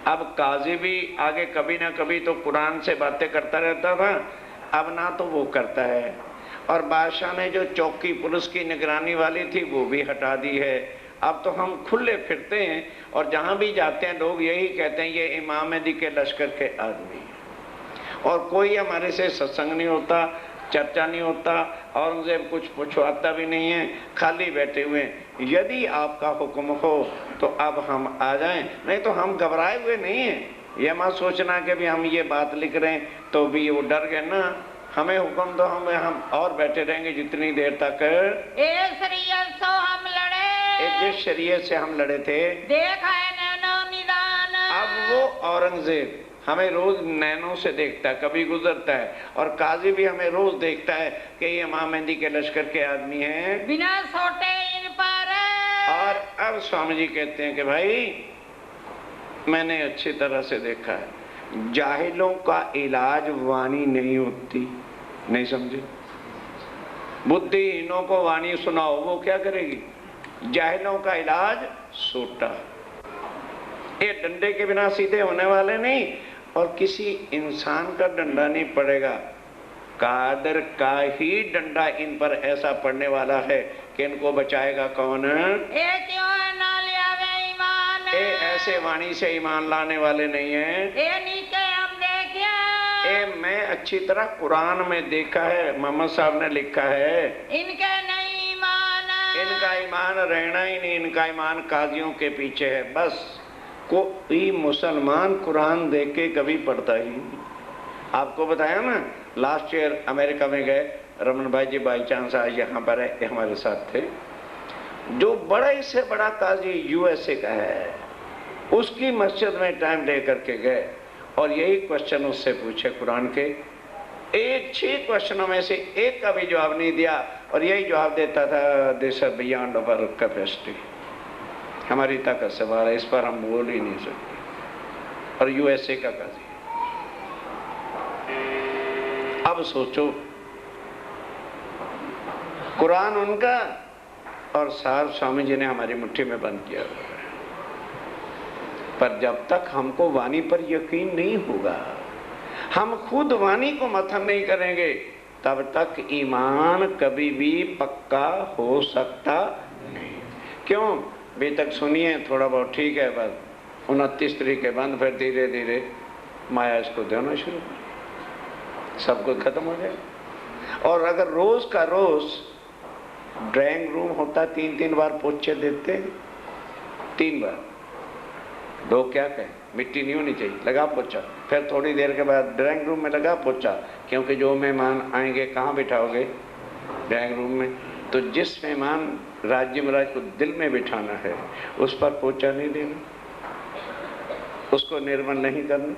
अब काजी भी आगे कभी ना कभी तो कुरान से बातें करता रहता था, अब ना तो वो करता है, और बादशाह ने जो चौकी पुलिस की निगरानी वाली थी वो भी हटा दी है। अब तो हम खुले फिरते हैं और जहाँ भी जाते हैं लोग यही कहते हैं ये इमाम मेहदी के लश्कर के आदमी हैं, और कोई हमारे से सत्संग नहीं होता, चर्चा नहीं होता, औरंगजेब कुछ पूछवाता भी नहीं है, खाली बैठे हुए हैं। यदि आपका हुक्म हो तो अब हम आ जाएं, नहीं तो हम घबराए हुए नहीं हैं। ये मत सोचना कि भी हम ये बात लिख रहे हैं तो भी वो डर गए ना, हमें हुक्म दो, हम और बैठे रहेंगे जितनी देर तक। हम लड़े, जिस शरीयत से हम लड़े थे, देखा है नैनो निदान। अब वो औरंगजेब हमें रोज नैनों से देखता है, कभी गुजरता है, और काजी भी हमें रोज देखता है कि ये इमाम मेहंदी के लश्कर के आदमी हैं, बिना सोटे इन पर। और अब स्वामी जी कहते हैं कि भाई मैंने अच्छी तरह से देखा है, जाहिलों का इलाज वाणी नहीं होती, नहीं समझे, बुद्धिहीनों को वाणी सुनाओ वो क्या करेगी, जाहिलों का इलाज सोटा। ये डंडे के बिना सीधे होने वाले नहीं, और किसी इंसान का डंडा नहीं पड़ेगा, कादर का ही डंडा इन पर ऐसा पड़ने वाला है कि इनको बचाएगा कौन? ऐसे वाणी से ईमान लाने वाले नहीं है। नीचे हम देखिए, मैं अच्छी तरह कुरान में देखा है, मोहम्मद साहब ने लिखा है, इनके नहीं ईमान, इनका ईमान रहना ही नहीं, इनका ईमान काजियों के पीछे है। बस कोई मुसलमान कुरान देख के कभी पढ़ता ही नहीं। आपको बताया ना, लास्ट ईयर अमेरिका में गए, रमन भाई जी बाई चांस आज यहाँ पर है, हमारे साथ थे, जो बड़े से बड़ा काजी यूएसए का है, उसकी मस्जिद में टाइम ले करके गए और यही क्वेश्चन उससे पूछे कुरान के। एक 6 क्वेश्चनों में से एक का भी जवाब नहीं दिया और यही जवाब देता था, this is beyond our capacity, हमारी ताकत से बाहर है, इस पर हम बोल ही नहीं सकते। और यूएसए का काजी। अब सोचो, कुरान उनका और साहब स्वामी जी ने हमारी मुट्ठी में बंद किया हुआ है। पर जब तक हमको वाणी पर यकीन नहीं होगा, हम खुद वाणी को मथन नहीं करेंगे, तब तक ईमान कभी भी पक्का हो सकता नहीं। क्यों? अभी तक सुनिए, थोड़ा बहुत ठीक है, बस 29 तरीके बंद, फिर धीरे धीरे माया इसको देना शुरू कर, सब कुछ खत्म हो जाए। और अगर रोज का रोज ड्राइंग रूम होता 3-3 बार पोछे देते, 3 बार, लोग क्या कहें, मिट्टी नहीं होनी चाहिए, लगा पोछा, फिर थोड़ी देर के बाद ड्राइंग रूम में लगा पोछा, क्योंकि जो मेहमान आएंगे कहाँ बिठाओगे? ड्राइंग रूम में। तो जिस मेहमान राज्य महाराज को दिल में बिठाना है, उस पर पोछा नहीं देना, उसको निर्मल नहीं करना,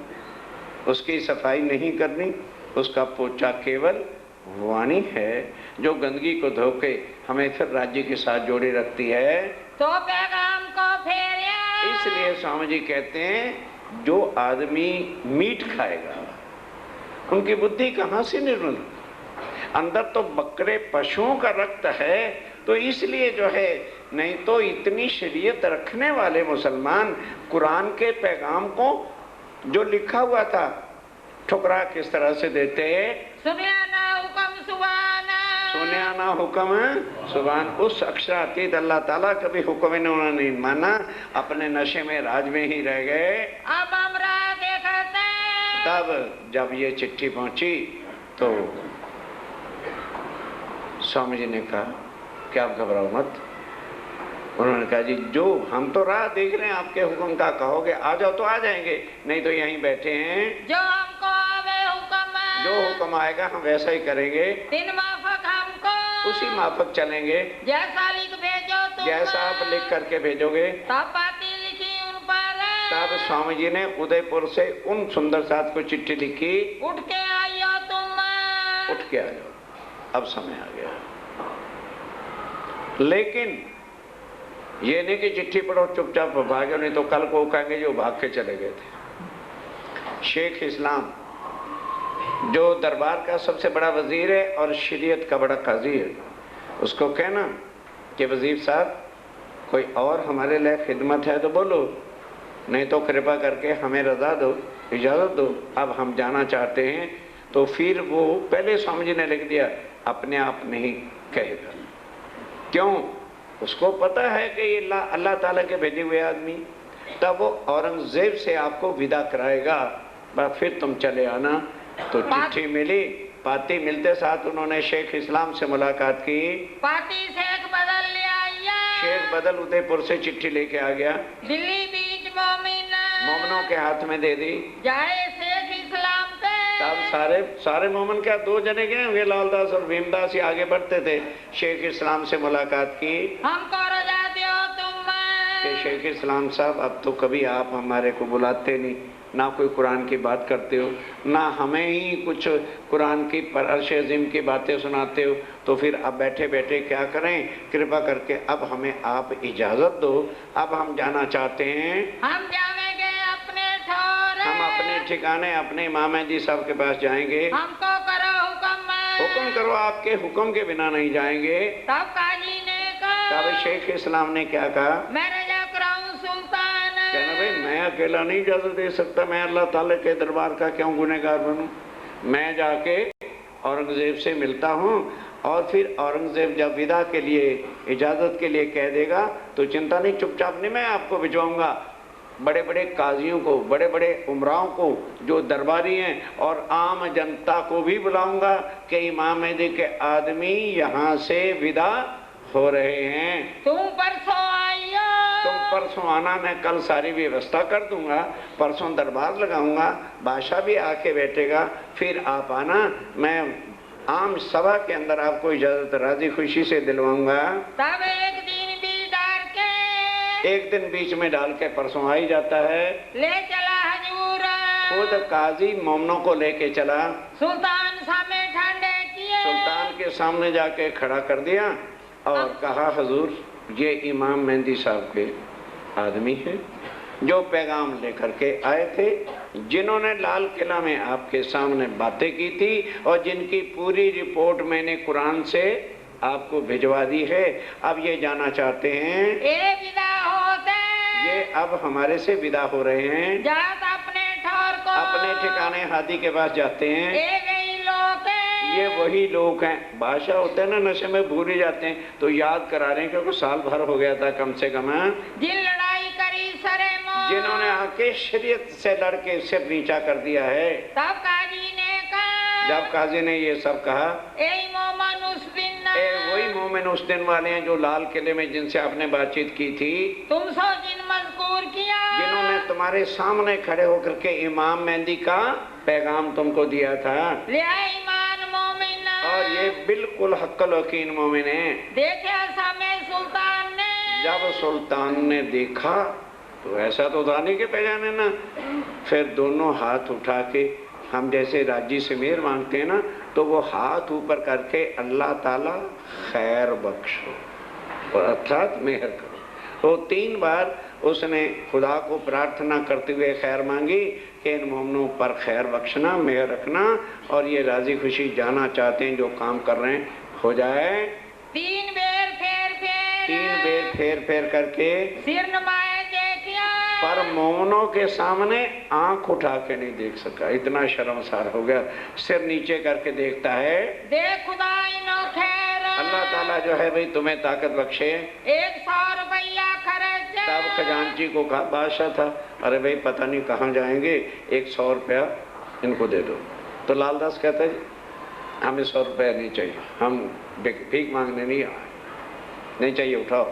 उसकी सफाई नहीं करनी, उसका पोछा केवल वाणी है जो गंदगी को धोके हमें फिर राज्य के साथ जोड़े रखती है। तो पैगाम को फेरिया। इसलिए स्वामी जी कहते हैं, जो आदमी मीट खाएगा उनकी बुद्धि कहाँ से निर्मल? अंदर तो बकरे पशुओं का रक्त है, तो इसलिए जो है, नहीं तो इतनी शरीयत रखने वाले मुसलमान कुरान के पैगाम को जो लिखा हुआ था ठुकरा किस तरह से देते हैं? सुनिया ना हुक्म सुबाना, सुनिया ना हुक्म सुबान। उस अक्षरातीत अल्लाह ताला कभी हुक्म इन्होंने नहीं माना, अपने नशे में राज में ही रह गए। अब हमरा देखते। तब जब ये चिट्ठी पहुंची तो स्वामी जी ने कहा कि आप घबराओ मत। उन्होंने कहा, जी जो हम तो राह देख रहे हैं, आपके हुक्म का कहोगे आ जाओ तो आ जाएंगे, नहीं तो यहीं बैठे हैं। जो हमको आवे हुक्म, जो हुक्म आएगा हम वैसा ही करेंगे, दिन माफक हमको, उसी माफक चलेंगे, जैसा लिख भेजो तुम, जैसा आप लिख करके भेजोगे। तब बाती लिखी उन पर। तब स्वामी जी ने उदयपुर से उन सुंदर साथ को चिट्ठी लिखी, उठ के आइयो तुम, उठ के आ जाओ, अब समय आ गया। लेकिन ये नहीं कि चिट्ठी पढ़ो चुपचाप भागो, नहीं तो कल को कहेंगे जो भाग के चले गए थे। शेख इस्लाम जो दरबार का सबसे बड़ा वजीर है और शरीयत का बड़ा काजी है, उसको कहना कि वजीर साहब कोई और हमारे लिए खिदमत है तो बोलो, नहीं तो कृपा करके हमें रजा दो, इजाज़त दो, अब हम जाना चाहते हैं। तो फिर वो पहले स्वामी जी ने लिख दिया, अपने आप नहीं कहेगा। क्यों? उसको पता है कि ये अल्लाह ताला के भेजे हुए आदमी, तब वो औरंगजेब से आपको विदा कराएगा, बस फिर तुम चले आना। तो चिट्ठी मिली, पाती मिलते साथ उन्होंने शेख इस्लाम से मुलाकात की। पाती शेख बदल ले आया, शेख बदल उदयपुर से चिट्ठी लेके आ गया, दिल्ली बीच मोमिनों के हाथ में दे दी। जाए शेख इस्लाम से। तब सारे मोमिन क्या 2 जने गए, वे लालदास और भीमदास ही आगे बढ़ते थे। शेख इस्लाम से मुलाकात की, हमको रजा दो तुम, कि शेख इस्लाम साहब अब तो कभी आप हमारे को बुलाते नहीं, ना कोई कुरान की बात करते हो, ना हमें ही कुछ कुरान की अर्श अज़ीम की बातें सुनाते हो, तो फिर अब बैठे बैठे क्या करें, कृपा करके अब हमें आप इजाज़त दो, अब हम जाना चाहते हैं। हम जाएंगे अपने ठौर, हम अपने ठिकाने अपने इमाम जी साहब के पास जाएंगे। हमको करो हुक्म, हुक्म करो, आपके हुक्म के बिना नहीं जाएंगे। तब काजी ने कहा, तब शेख इस्लाम ने क्या कहा, मैं रजा कराऊं सुल्तान। कहना भाई मैं अकेला नहीं इजाज़त दे सकता, मैं अल्लाह ताला के दरबार का क्यों गुनहगार बनूं, मैं जाके औरंगजेब से मिलता हूँ, और फिर औरंगजेब जब विदा के लिए इजाज़त के लिए कह देगा तो चिंता नहीं, चुपचाप नहीं मैं आपको भिजवाऊंगा, बड़े बड़े काजियों को, बड़े बड़े उमराओं को जो दरबारी हैं, और आम जनता को भी बुलाऊंगा कि इमाम मेहदी के आदमी यहाँ से विदा हो रहे हैं, तुम परसों आइयो। तुम परसों आना, मैं कल सारी व्यवस्था कर दूंगा, परसों दरबार लगाऊंगा, बादशाह भी आके बैठेगा, फिर आप आना, मैं आम सभा के अंदर आपको इजाजत राजी खुशी से दिलवाऊंगा। तब एक दिन बीत एक दिन बीच में डाल के परसों आ ही जाता है। ले चला हजूर, खुद काजी मोमनों को लेके चला, सुल्तान सामने ठंडे किए, सुल्तान के सामने जाके खड़ा कर दिया और कहा हजूर ये इमाम मेहंदी साहब के आदमी है जो पैगाम लेकर के आए थे, जिन्होंने लाल किला में आपके सामने बातें की थी और जिनकी पूरी रिपोर्ट मैंने कुरान से आपको भिजवा दी है। अब ये जाना चाहते हैं, ये विदा होते, ये अब हमारे से विदा हो रहे हैं, जात अपने ठौर को, अपने ठिकाने हादी के पास जाते हैं। ये गई लोग, ये वही लोग हैं, बादशाह होते हैं ना नशे में भूल ही जाते हैं, तो याद करा रहे हैं क्योंकि साल भर हो गया था कम से कम, जिन लड़ाई करी सरे मोर, जिन्होंने आके शरीयत से लड़के सिर नीचा कर दिया है। तब काजी ने कहा, जब काजी ने ये सब कहा, मोमन उस दिन, वही मोमिन उस दिन वाले हैं जो लाल किले में जिनसे आपने बातचीत की थी, तुम सो जिन मजकूर किया, जिन्होंने तुम्हारे सामने खड़े होकर के इमाम मेहंदी का पैगाम तुमको दिया था, ले ईमान मोमिन, और ये बिल्कुल हक्कल यकीन मोमिन है। देखे सामने सुल्तान ने, जब सुल्तान ने देखा तो ऐसा तो था नहीं कि पहचाने ना, फिर दोनों हाथ उठा के हम जैसे राजी से मेहर मांगते हैं ना, तो वो हाथ ऊपर करके अल्लाह ताला खैर बख्शो, और अर्थात मेहर करो। तो 3 बार उसने खुदा को प्रार्थना करते हुए खैर मांगी कि इन मोमनों पर खैर बख्शना, मेहर रखना, और ये राजी खुशी जाना चाहते हैं जो काम कर रहे हैं हो जाए। 3 बेर फेर फेर करके सिर नुमाए देखिया, पर मोमनों के सामने आंख उठा के नहीं देख सका, इतना शर्मसार हो गया। सिर नीचे करके देखता है, देख खुदा इनो खैर, अल्लाह ताला जो है भाई तुम्हें ताकत बख्शे। 100 रुपया खर्च, तब खजांची को कहा, बादशाह था, अरे भाई पता नहीं कहाँ जाएंगे, 100 रुपया इनको दे दो। तो लालदास कहता है हमें 100 रुपया नहीं चाहिए, हम भीख मांगने नहीं चाहिए, उठाओ।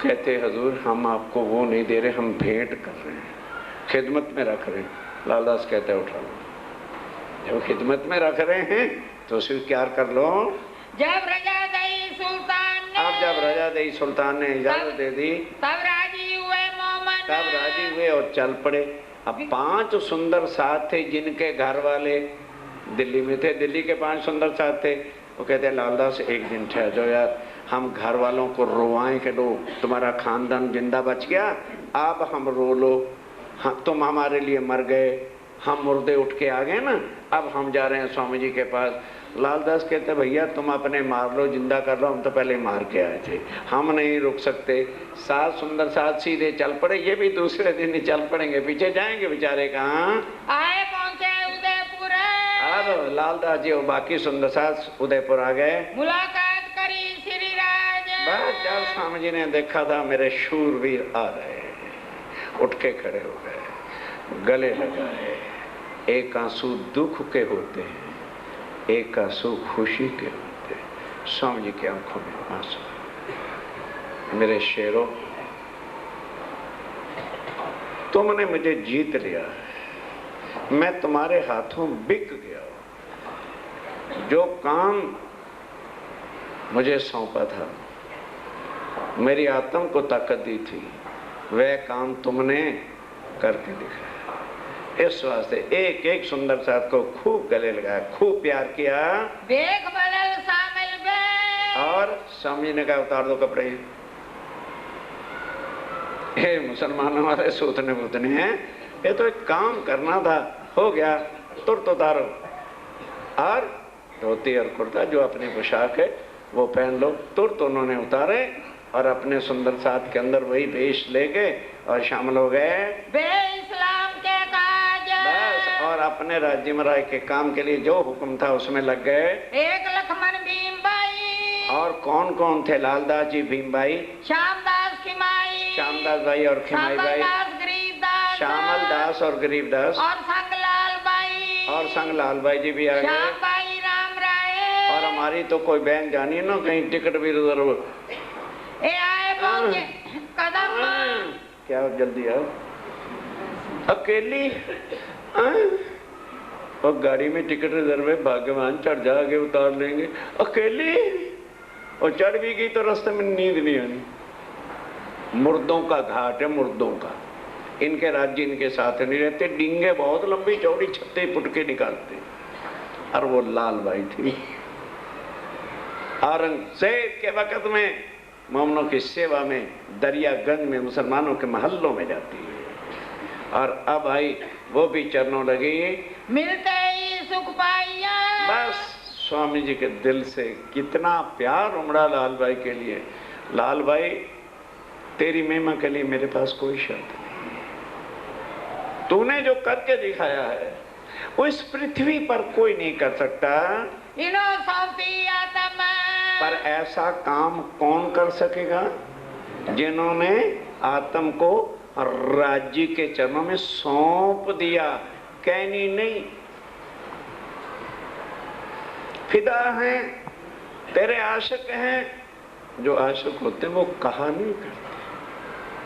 कहते हजूर हम आपको वो नहीं दे रहे, हम भेंट कर रहे हैं, खिदमत में रख रहे हैं। लालदास कहते हैं उठा लो। जब खिदमत में रख रहे हैं तो स्वीकार कर लो। जब रजा दई सुल्तान ने, अब जब रजा दई सुल्तान ने इजाजत दे दी, तब राजी हुए मोमन, तब राजी हुए और चल पड़े। अब 5 सुंदर साथ थे जिनके घर वाले दिल्ली में थे, दिल्ली के 5 सुंदर साथ थे। वो कहते हैं लालदास एक दिन ठहर जाओ यार, हम घर वालों को रोवाएं कि लो तुम्हारा खानदान जिंदा बच गया, अब हम रो लो, तुम हमारे लिए मर गए, हम मुर्दे उठ के आ गए ना, अब हम जा रहे हैं स्वामी जी के पास। लालदास कहते भैया तुम अपने मार लो, जिंदा कर लो, हम तो पहले मार के आए थे, हम नहीं रुक सकते। 7 सुंदर साथ सीधे चल पड़े, ये भी दूसरे दिन ही चल पड़ेंगे, पीछे जाएंगे बेचारे कहाँ। आए पहुंचे उदयपुर, अब लालदास जी और बाकी सुंदर साथ उदयपुर आ गए, मुलाकात करी श्री राज। बस जब स्वामी जी ने देखा था मेरे शूरवीर आ रहे, उठ के खड़े हो गए, गले लगाए। एक आंसू दुख के होते हैं, एक आंसू खुशी के होते हैं। स्वामी जी की आंखों में आंसू। मेरे शेरों, तुमने मुझे जीत लिया, मैं तुम्हारे हाथों बिक गया। जो काम मुझे सौंपा था, मेरी आत्मा को ताकत दी थी, वह काम तुमने करके दिखाया। इस वास्ते एक एक सुंदर साथ को खूब गले लगाया, खूब प्यार किया। देख बदल शामिल बे, और स्वामी ने कहा उतार दो कपड़े, ये मुसलमानों वाले सूतने बुतने हैं, ये तो एक काम करना था, हो गया, तुरंत उतारो। और धोती और कुर्ता जो अपनी पोशाक है वो पहन लो। तुरंत उन्होंने उतारे और अपने सुंदर साथ के अंदर वही वेश ले गए और शामिल हो गए बे इस्लाम के काज। बस, और अपने राज्य महाराज के काम के लिए जो हुक्म था उसमें लग गए। 1 लखमन भीम भाई, और कौन कौन थे? लालदास जी, भीम भाई, श्यामदास खिमाई, श्यामदास भाई और खिमाई भाई, गरीबदास, श्यामल दास और गरीबदास, और संगलाल भाई, और संगलाल भाई जी भी आ गए। श्याम भाई राम राय, और हमारी तो कोई बहन जानी ना, कहीं टिकट भी रिजर्व। आए पहुंचे कदम। क्या जल्दी आओ, अकेली और गाड़ी में टिकट रिजर्व है, भाग्यवान चढ़ जाके उतार लेंगे। अकेली, और चढ़ भी गई तो रास्ते में नींद नहीं आनी। मुर्दों का घाट है, मुर्दों का। इनके राज्य इनके साथ नहीं रहते, डींगे बहुत लंबी चौड़ी 36 फुट के निकालते। और वो लाल बाई थी, औरंगजेब के वक्त में मोमनों की सेवा में दरियागंज में मुसलमानों के महल्लों में जाती है। और अब आई वो भी चरणों लगी, मिलते ही सुख पाइया। बस स्वामी जी के दिल से कितना प्यार उमड़ा लाल भाई के लिए। लाल भाई, तेरी महिमा के लिए मेरे पास कोई शब्द नहीं। तूने जो करके दिखाया है वो इस पृथ्वी पर कोई नहीं कर सकता। इनो सौंपी आत्मा। पर ऐसा काम कौन कर सकेगा? जिन्होंने आत्म को राज्य के चरणों में सौंप दिया। कहनी नहीं, फिदा हैं, तेरे आशिक हैं। जो आशिक होते हैं वो कहा नहीं करते,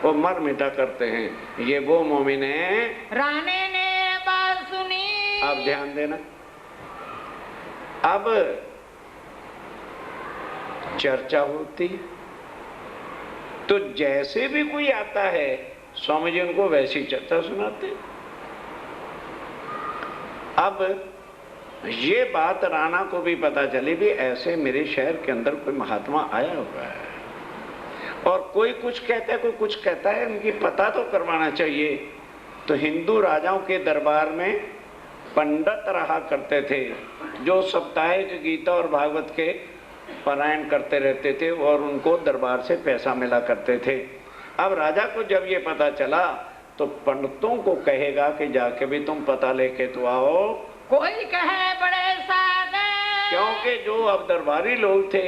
वो मर मिटा करते हैं। ये वो मोमिन है। राने ने बात सुनी। अब ध्यान देना, अब चर्चा होती तो जैसे भी कोई आता है स्वामी जी उनको वैसी चर्चा सुनाते। अब ये बात राणा को भी पता चली भी ऐसे मेरे शहर के अंदर कोई महात्मा आया हुआ है, और कोई कुछ कहता है कोई कुछ कहता है, उनकी पता तो करवाना चाहिए। तो हिंदू राजाओं के दरबार में पंडित रहा करते थे जो साप्ताहिक गीता और भागवत के पारायण करते रहते थे और उनको दरबार से पैसा मिला करते थे। अब राजा को जब ये पता चला तो पंडितों को कहेगा कि जाके भी तुम पता लेके तो आओ। कोई कहे बड़े साधे। क्योंकि जो अब दरबारी लोग थे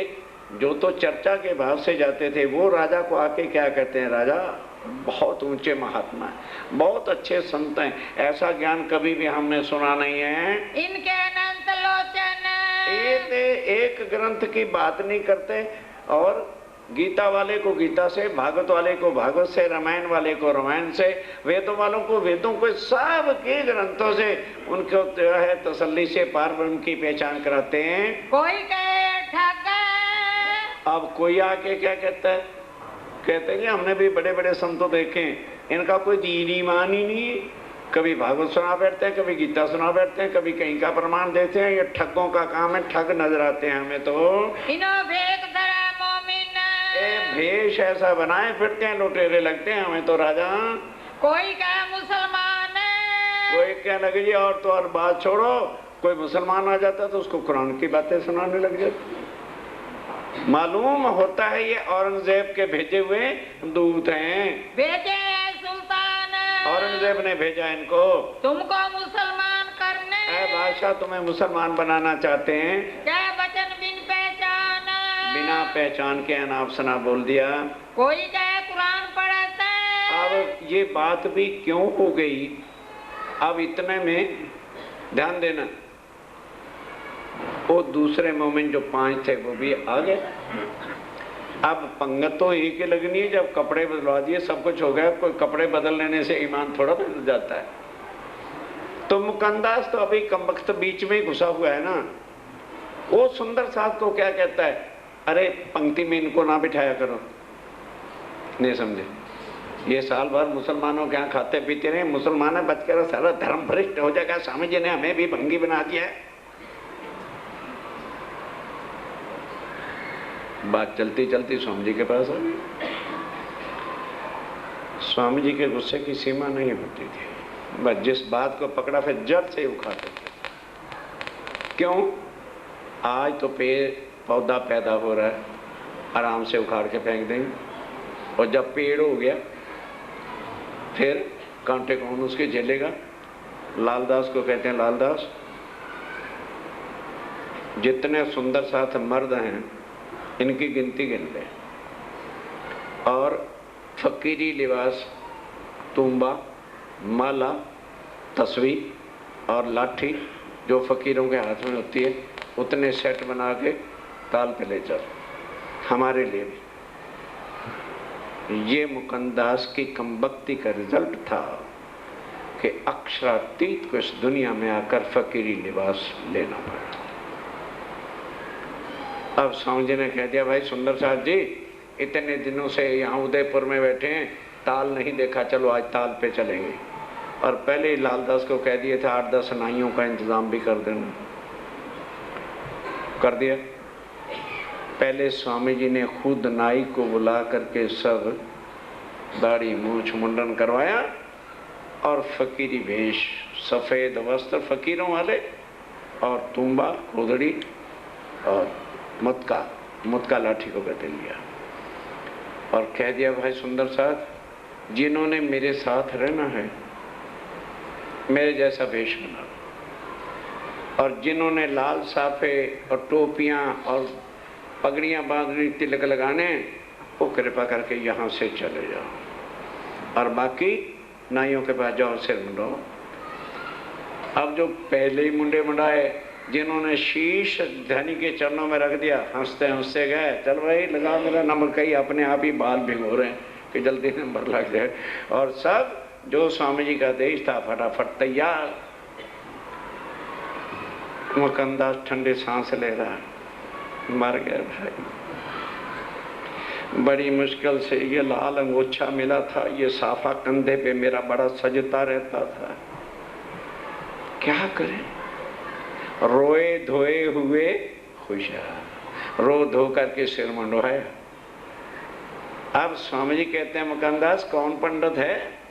जो तो चर्चा के भाव से जाते थे, वो राजा को आके क्या कहते हैं, राजा बहुत ऊंचे महात्मा है, बहुत अच्छे संत हैं, ऐसा ज्ञान कभी भी हमने सुना नहीं है। इनके अनंत लोचन। एक ग्रंथ की बात नहीं करते, और गीता वाले को गीता से, भागवत वाले को भागवत से, रामायण वाले को रामायण से, वेदों वालों को वेदों को, सब के ग्रंथों से उनको जो है तसल्ली से पार ब्रह्म की पहचान कराते हैं। कोई कहे ठग। अब कोई आके क्या कहता है, कहते हैं कि हमने भी बड़े बड़े संतों देखे, इनका कोई दीन ईमान ही नहीं है। कभी भागवत सुना बैठते हैं, कभी गीता सुना बैठते हैं, कभी कहीं का प्रमाण देते हैं। ये ठगों का काम है, ठग नजर आते हैं हमें तो। भेष ऐसा बनाए फिरते हैं, लुटेरे लगते हैं हमें तो राजा। कोई कहे मुसलमान है। कोई कहने लगे जी और तो और बात छोड़ो, कोई मुसलमान आ जाता तो उसको कुरान की बातें सुनाने लग जाती। मालूम होता है ये औरंगजेब के भेजे हुए दूत हैं। भेजे हैं सुल्तान। औरंगजेब ने भेजा इनको तुमको मुसलमान करने। बादशाह तुम्हें मुसलमान बनाना चाहते हैं। क्या वचन बिन पहचान। बिना पहचान के अनाप शनाप बोल दिया। कोई कहे कुरान पढ़ता है। अब ये बात भी क्यों हो गई, अब इतने में ध्यान देना, वो दूसरे मोमिन जो 5 थे वो भी आ गए। अब पंगत तो एक ही लगनी है, जब कपड़े बदलवा दिए सब कुछ हो गया, कोई कपड़े बदल लेने से ईमान थोड़ा बदल जाता है। तो मुकंदास तो अभी कमबख्त बीच में ही घुसा हुआ है ना। वो सुंदर साहब को क्या कहता है, अरे पंक्ति में इनको ना बिठाया करो, नहीं समझे, ये साल भर मुसलमानों के यहाँ खाते पीते रहे, मुसलमान है बच कर सारा धर्म भ्रष्ट हो जाएगा, स्वामी जी ने हमें भी भंगी बना दिया है। बात चलती चलती स्वामी जी के पास आ गई। स्वामी जी के गुस्से की सीमा नहीं होती थी, बस जिस बात को पकड़ा फिर जड़ से उखाड़ते थे। क्यों? आज तो पेड़ पौधा पैदा हो रहा है, आराम से उखाड़ के फेंक देंगे, और जब पेड़ हो गया फिर कांटे कौन उसके झेलेगा। लालदास को कहते हैं, लालदास जितने सुंदर साथ मर्द हैं इनकी गिनती गिन ले, और फकीरी लिबास, तुम्बा, माला, तस्वीर और लाठी जो फकीरों के हाथ में होती है, उतने सेट बना के ताल पे ले चल हमारे लिए भी। ये मुकंदास की कमबख्ती का रिजल्ट था कि अक्षरातीत को इस दुनिया में आकर फकीरी लिबास लेना पड़ा। अब स्वामी जी ने कह दिया, भाई सुंदर साहब जी इतने दिनों से यहाँ उदयपुर में बैठे हैं, ताल नहीं देखा, चलो आज ताल पे चलेंगे। और पहले ही लालदास को कह दिए थे 8-10 नाइयों का इंतजाम भी कर देना, कर दिया। पहले स्वामी जी ने खुद नाई को बुला करके सब दाढ़ी मूछ मुंडन करवाया और फकीरी वेश, सफेद वस्त्र फकीरों वाले, और तुम्बा, कोदड़ी और मुतका लाठी को बदल लिया और कह दिया, भाई सुंदर साहब, जिन्होंने मेरे साथ रहना है मेरे जैसा वेश बना, और जिन्होंने लाल साफे और टोपियां और पगड़ियां बांधनी, तिलक लगाने, वो कृपा करके यहाँ से चले जाओ और बाकी नाइयों के पास जाओ, सिर मुंडो। अब जो पहले ही मुंडे मुंडाए, जिन्होंने शीश धनी के चरणों में रख दिया, हंसते हंसते गए, चल भाई लगा मेरा नंबर, कहीं अपने आप ही बाल भिगो रहे हैं कि जल्दी नंबर लग जाए। और सब जो स्वामी जी का देश था फटाफट तैयार। मकंदास ठंडे सांस ले रहा, मर गया भाई। बड़ी मुश्किल से ये लाल अंगोछा मिला था, ये साफा कंधे पे मेरा बड़ा सजता रहता था, क्या करें। रोए धोए हुए खुशहाल, रो धो करके सिर मंडवाया। अब स्वामी जी कहते हैं, मकंदास कौन पंडित है?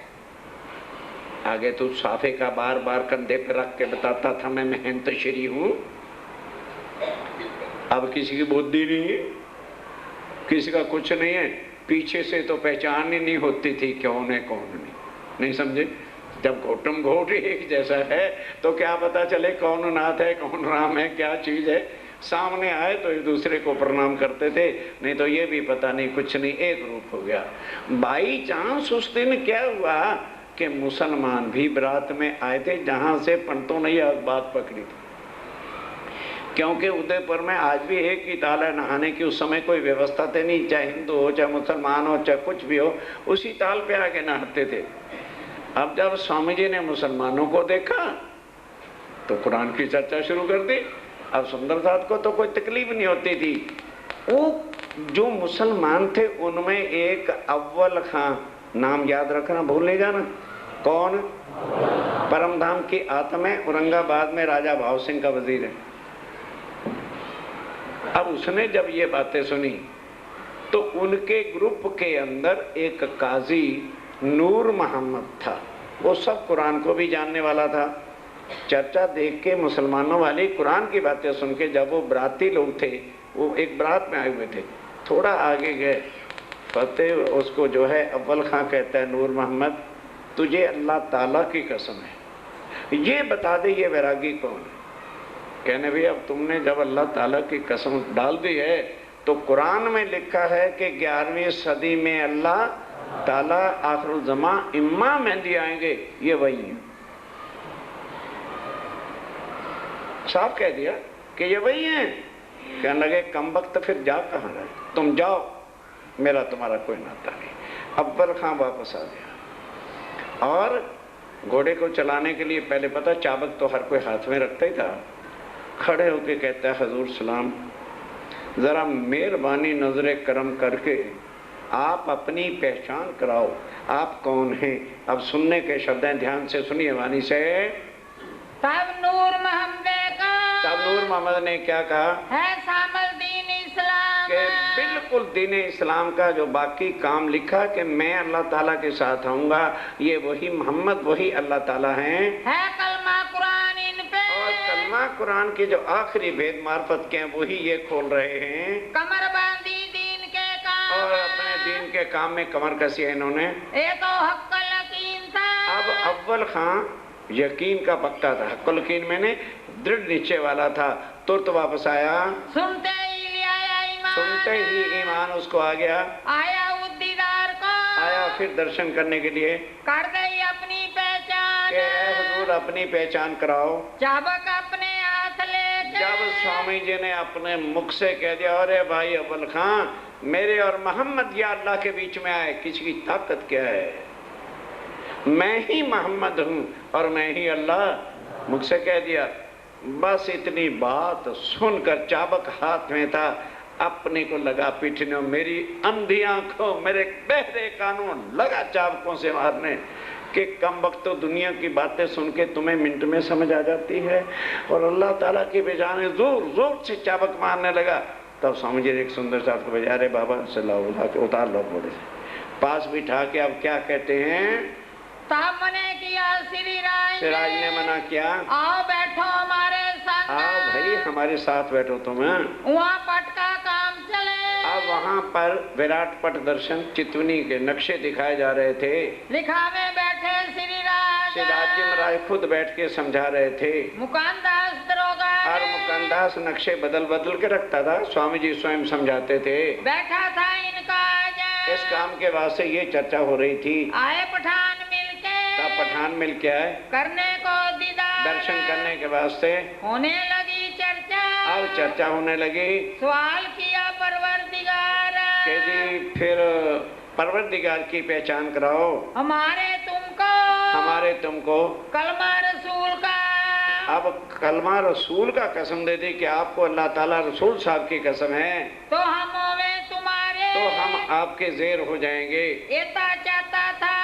आगे तू साफे का बार बार कंधे पे रख के बताता था मैं महंत श्री हूं। अब किसी की बुद्धि नहीं है, किसी का कुछ नहीं है, पीछे से तो पहचान ही नहीं होती थी कौन है कौन नहीं समझे। जब घोटम घोट एक जैसा है तो क्या पता चले कौन नाथ है कौन राम है, क्या चीज है। सामने आए तो एक दूसरे को प्रणाम करते थे, नहीं तो ये भी पता नहीं, कुछ नहीं, एक रूप हो गया। बाई चांस उस दिन क्या हुआ कि मुसलमान भी बारात में आए थे, जहां से पंडितों ने यह बात पकड़ी थी। क्योंकि उदयपुर में आज भी एक ही ताल है नहाने की, उस समय कोई व्यवस्था थी नहीं, चाहे हिंदू हो चाहे मुसलमान हो चाहे कुछ भी हो, उसी ताल पे आके नहाते थे। अब जब स्वामी जी ने मुसलमानों को देखा तो कुरान की चर्चा शुरू कर दी। अब सुंदर साथ को तो कोई तकलीफ नहीं होती थी। वो जो मुसलमान थे उनमें एक अव्वल खां, नाम याद रखना भूलेगा ना, कौन? परमधाम की आत्मा, औरंगाबाद में राजा भाव सिंह का वजीर है। अब उसने जब ये बातें सुनी तो उनके ग्रुप के अंदर एक काजी नूर मोहम्मद था, वो सब कुरान को भी जानने वाला था। चर्चा देख के मुसलमानों वाली कुरान की बातें सुन के, जब वो बराती लोग थे, वो एक बारात में आए हुए थे, थोड़ा आगे गए, फतेह उसको जो है अव्वल खां कहता है, नूर मोहम्मद तुझे अल्लाह ताला की कसम है ये बता दे ये वैरागी कौन है। कहने भी अब तुमने जब अल्लाह ताला की कसम डाल दी है तो कुरान में लिखा है कि 11वीं सदी में अल्लाह ताला आखिरुल ज़मा इमाम मेहदी आएंगे, ये वही है। साफ कह दिया कि ये वही है। कहने लगे कम वक्त फिर जा कहाँ रहे, तुम जाओ, मेरा तुम्हारा कोई नाता नहीं। अव्वल खां वापस आ गया और घोड़े को चलाने के लिए पहले पता चाबक तो हर कोई हाथ में रखता ही था। खड़े होके कहता है हजूर सलाम, जरा मेहरबानी नजरे करम करके आप अपनी पहचान कराओ, आप कौन हैं। अब सुनने के शब्द हैं, ध्यान से सुनिए वाणी से। तब नूर मोहम्मद ने क्या कहा है शामिल दीन इस्लाम, कि बिल्कुल दीन इस्लाम का जो बाकी काम लिखा कि मैं अल्लाह ताला के साथ आऊंगा, ये वही मोहम्मद वही अल्लाह ताला हैं। है कलमा कुरान इन पे, और कलमा कुरान के जो आखिरी भेद मार्फत के हैं वही ये खोल रहे हैं। कमर बांधी दीन के काम, और अपने दीन के काम में कमर कसी है इन्होंने। ये तो हक्कल यकीन था। अब अव्वल खां यकीन का पक्का था, हक्कुल यकीन मैंने दृढ़ निश्चय वाला था। तुरंत वापस आया, सुनते ही ले आया ईमान, सुनते ही ईमान उसको आ गया। आया उद्दीदार को, आया फिर दर्शन करने के लिए, कर दई अपनी पहचान, कि हुजूर अपनी पहचान कराओ। चाबक अपने हाथ लेके, जब स्वामी जी ने अपने मुख से कह दिया, अरे भाई अव्वल खां, मेरे और मोहम्मद या अल्लाह के बीच में आए, किसी की ताकत क्या है, मैं ही मोहम्मद हूँ और मैं ही अल्लाह। मुख से कह दिया। बस इतनी बात सुनकर चाबक हाथ में था, अपने को लगा पीटने, मेरी अंधी आंखों, मेरे बहरे कानों लगा चाबुकों से मारने कि कम वक्त तो दुनिया की बातें सुन के तुम्हें मिनट में समझ आ जाती है, और अल्लाह ताला की बेजाने जोर जोर से चाबुक मारने लगा। तब स्वामी जी एक सुंदर साथ को भेजा, रे बाबा से लाओ, उतार लो घोड़े से, पास बिठा के। अब क्या कहते हैं, तब मने किया सिराज ने मना किया, आओ बैठो हमारे साथ, आओ भाई हमारे साथ बैठो तुम। वहाँ पट का काम चले। अब वहाँ पर विराट पट दर्शन चितवनी के नक्शे दिखाए जा रहे थे। लिखावे बैठे श्री राज जी महाराज खुद बैठ के समझा रहे थे। मुकानदास दरोगा और मुकानदास नक्शे बदल बदल के रखता था, स्वामी जी स्वयं समझाते थे। बैठा था इनका इस काम के वास्ते ये चर्चा हो रही थी। आए पठान मिलके, तब पठान मिल के आए करने को दीदार, दर्शन करने के वास्ते। होने लगी चर्चा, अब चर्चा होने लगी। सवाल किया परवरदिगार के जी फिर परवरदिगार की पहचान कराओ, हमारे तुमको कलमा रसूल का। अब कलमा रसूल का कसम दे दी कि आपको अल्लाह ताला रसूल साहब की कसम है, तो हम होवे तुम्हारे, तो हम आपके जेर हो जाएंगे। इतना चाहता था,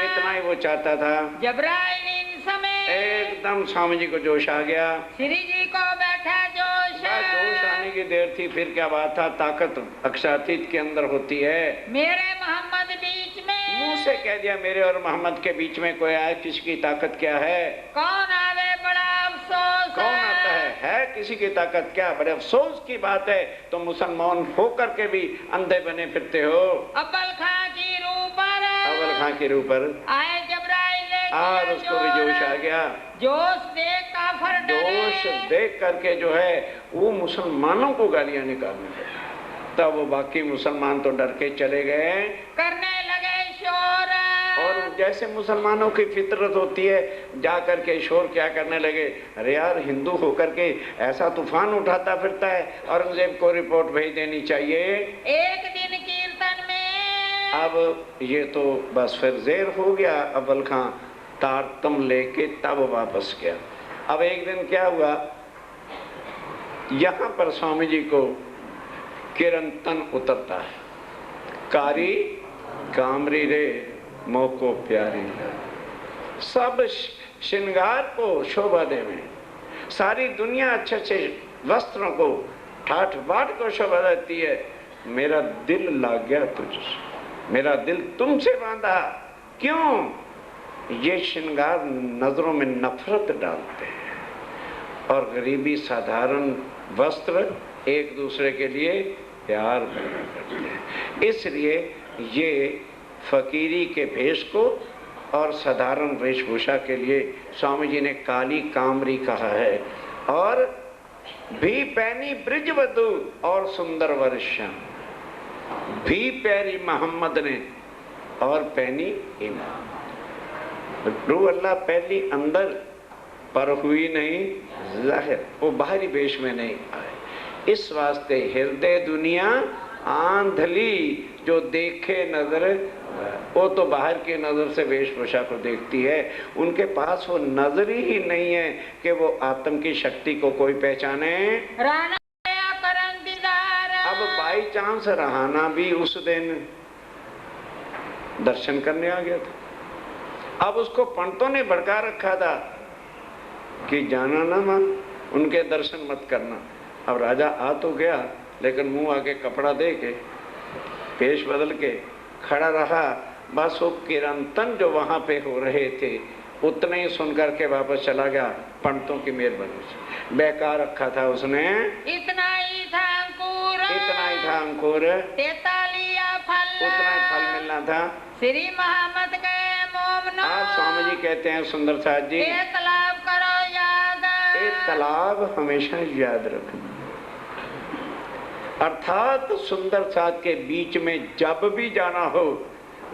इतना ही वो चाहता था। जबराइल इन समय एकदम स्वामी जी को जोश आ गया। श्री जी को बैठा जोश, जोश आने की देर थी, फिर क्या बात था, ताकत अक्षातीत के अंदर होती है। मेरे मोहम्मद बीच में, मुंह से कह दिया मेरे और मोहम्मद के बीच में कोई आए, किसकी ताकत क्या है, कौन आवे बड़ा अफसोस, कौन आता है किसी की ताकत क्या, बड़े अफसोस की बात है। तो मुसलमान होकर के भी अंधे बने फिरते हो। अब्बल खां की रूह पर, अव्वल खां के रूह पर आए जबराइल, और उसको भी जोश आ गया। जोश देख काफर डरे, जोश देख करके जो है वो मुसलमानों को गालियां निकालने लगे। तब वो बाकी मुसलमान तो डर के चले गए, करने लगे शोर, और जैसे मुसलमानों की फितरत होती है जा करके शोर क्या करने लगे, अरे यार हिंदू होकर के ऐसा तूफान उठाता फिरता है, औरंगजेब को रिपोर्ट भेज देनी चाहिए। एक दिन कीर्तन में, अब ये तो बस फिर जेर हो गया। अव्वल खां तारतम लेके तब वापस गया। अब एक दिन क्या हुआ, यहाँ पर स्वामी जी को किरंतन उतरता है, कारी कामरी रे मोको प्यारी, सब श्रृंगार को शोभा देवे, सारी दुनिया अच्छे अच्छे वस्त्रों को ठाठ बाट को शोभा देती है, मेरा दिल लाग गया तुझसे, मेरा दिल तुमसे बांधा। क्यों? ये श्रृंगार नजरों में नफरत डालते हैं और गरीबी साधारण वस्त्र एक दूसरे के लिए प्यार पैदा करते हैं। इसलिए ये फकीरी के भेष को और साधारण वेशभूषा के लिए स्वामी जी ने काली कामरी कहा है। और भी पहनी ब्रिजवधु और सुंदर वर्षा, भी पैरी मोहम्मद ने और पहनी इमाम। रूह अल्लाह पहली अंदर पर हुई नहीं जाहिर, वो बाहरी वेश में नहीं आए। इस वास्ते हृदय दुनिया आंधली, जो देखे नजर वो तो बाहर की नजर से वेशभूषा को देखती है, उनके पास वो नजर ही नहीं है कि वो आत्म की शक्ति को कोई पहचाने। अब बाई चांस रहाना भी उस दिन दर्शन करने आ गया था। अब उसको पंडितों ने भड़का रखा था कि जाना ना मान, उनके दर्शन मत करना। अब राजा आ तो गया, लेकिन मुंह आके कपड़ा दे के पेश बदल के खड़ा रहा। बस वो किरंतन जो वहां पे हो रहे थे उतने ही सुन करके वापस चला गया। पंडितों की मेहरबानी से बेकार रखा था उसने, इतना ही था अंकुर, इतना ही था अंकुर, 43 फल, उतना ही फल मिलना था। श्री मोहम्मद के मोमनो, आप स्वामी जी कहते हैं सुंदर साथ जी, तलाब करो याद, एक तालाब हमेशा याद रखना। अर्थात सुंदर साथ के बीच में जब भी जाना हो,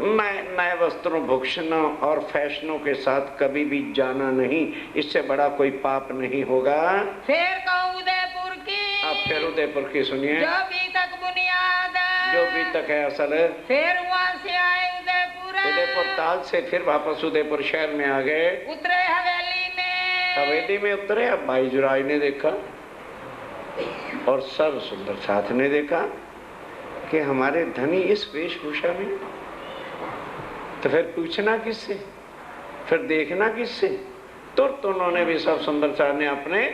नए नए वस्त्रों भूषणों और फैशनों के साथ कभी भी जाना नहीं, इससे बड़ा कोई पाप नहीं होगा। फिर कहूँ उदयपुर की, अब फिर उदयपुर की सुनिए, जो भी तक बुनियाद, जो भी तक है असल। फिर वहाँ से आए उदयपुर, उदयपुर ताल से फिर वापस उदयपुर शहर में आ गए, उतरे हवेली में, हवेली में उतरे। अब भाई जुराई ने देखा और सब सुंदर साथ ने देखा कि हमारे धनी इस वेशभूषा में, तो फिर पूछना किससे, फिर देखना किससे। तुरंत उन्होंने भी सब सुंदर साथ ने अपने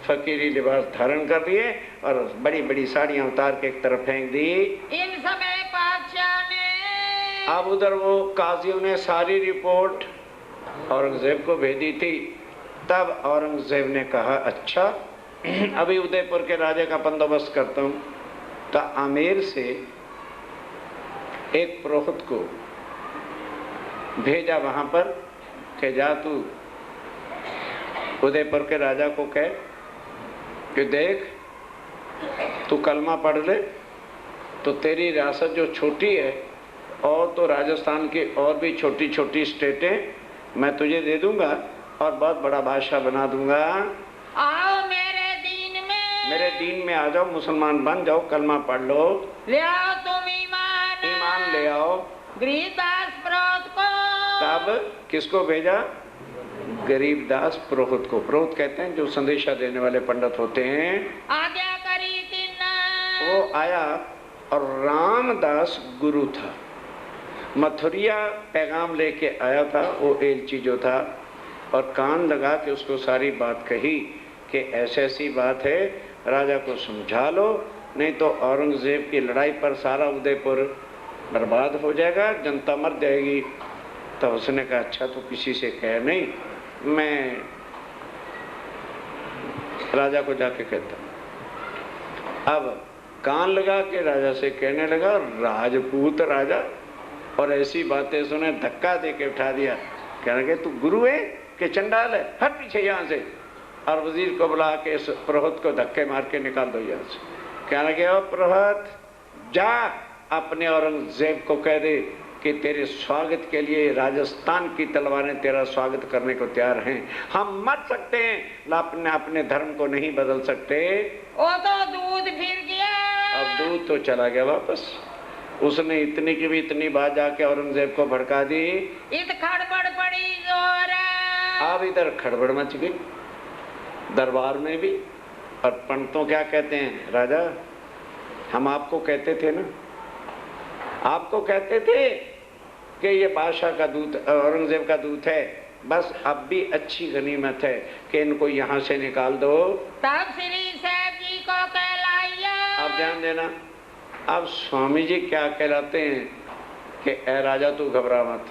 फकीरी लिबास धारण कर लिए और बड़ी बड़ी साड़ियां उतार के एक तरफ फेंक दी। इन समय बादशाह ने अब उधर वो काजियों ने सारी रिपोर्ट औरंगजेब को भेजी थी। तब औरंगजेब ने कहा, अच्छा अभी उदयपुर के राजा का बंदोबस्त करता हूँ। तो आमेर से एक पुरोहित को भेजा वहां पर कि जा तू उदयपुर के राजा को कह कि देख तू कलमा पढ़ ले तो तेरी रियासत जो छोटी है और तो राजस्थान की और भी छोटी छोटी स्टेटें मैं तुझे दे दूंगा और बहुत बड़ा बादशाह बना दूंगा। आओ मेरे दीन में आ जाओ, मुसलमान बन जाओ, कलमा पढ़ लो, ले आओ तुम ईमान ले आओ। गरीबदास पुरोहित को। तब किसको भेजा? गरीबदास पुरोहित को। पुरोहित कहते हैं जो संदेशा देने वाले पंडित होते हैं। आज्ञा करी तीन। वो आया और रामदास गुरु था, मथुरिया पैगाम लेके आया था, वो एलची जो था, और कान लगा के उसको सारी बात कही कि ऐसी ऐसी बात है, राजा को समझा लो, नहीं तो औरंगजेब की लड़ाई पर सारा उदयपुर बर्बाद हो जाएगा, जनता मर जाएगी। तो उसने कहा अच्छा तो किसी से कह नहीं, मैं राजा को जाके कहता। अब कान लगा के राजा से कहने लगा, राजपूत राजा, और ऐसी बातें सुने धक्का दे के उठा दिया। कहने लगे तू गुरु है कि चंडाल है, हट पीछे यहाँ से। और वजीर को बुला के इस पुरोहित को धक्के मार के निकाल दो यहाँ से। कहने लगे ओ पुरोहित, जा अपने औरंगजेब को कह दे कि तेरे स्वागत के लिए राजस्थान की तलवारें तेरा स्वागत करने को तैयार हैं। हम मर सकते हैं, अपने अपने धर्म को नहीं बदल सकते। वो तो दूध फिर गया। अब दूध तो चला गया वापस। उसने इतनी की भी इतनी बात जाके औरंगजेब को भड़का दी। इत खड़बड़ पड़ी जोर। अब इधर खड़बड़ मच गई दरबार में भी। और पंडितों क्या कहते हैं, राजा हम आपको कहते थे ना, आपको कहते थे कि ये बादशाह का दूत, औरंगजेब का दूत है, बस अब भी अच्छी गनीमत है कि इनको यहाँ से निकाल दो। तब श्री साहब जी को कहलाइया। अब ध्यान देना, अब स्वामी जी क्या कहलाते हैं कि ए राजा तू घबरा मत,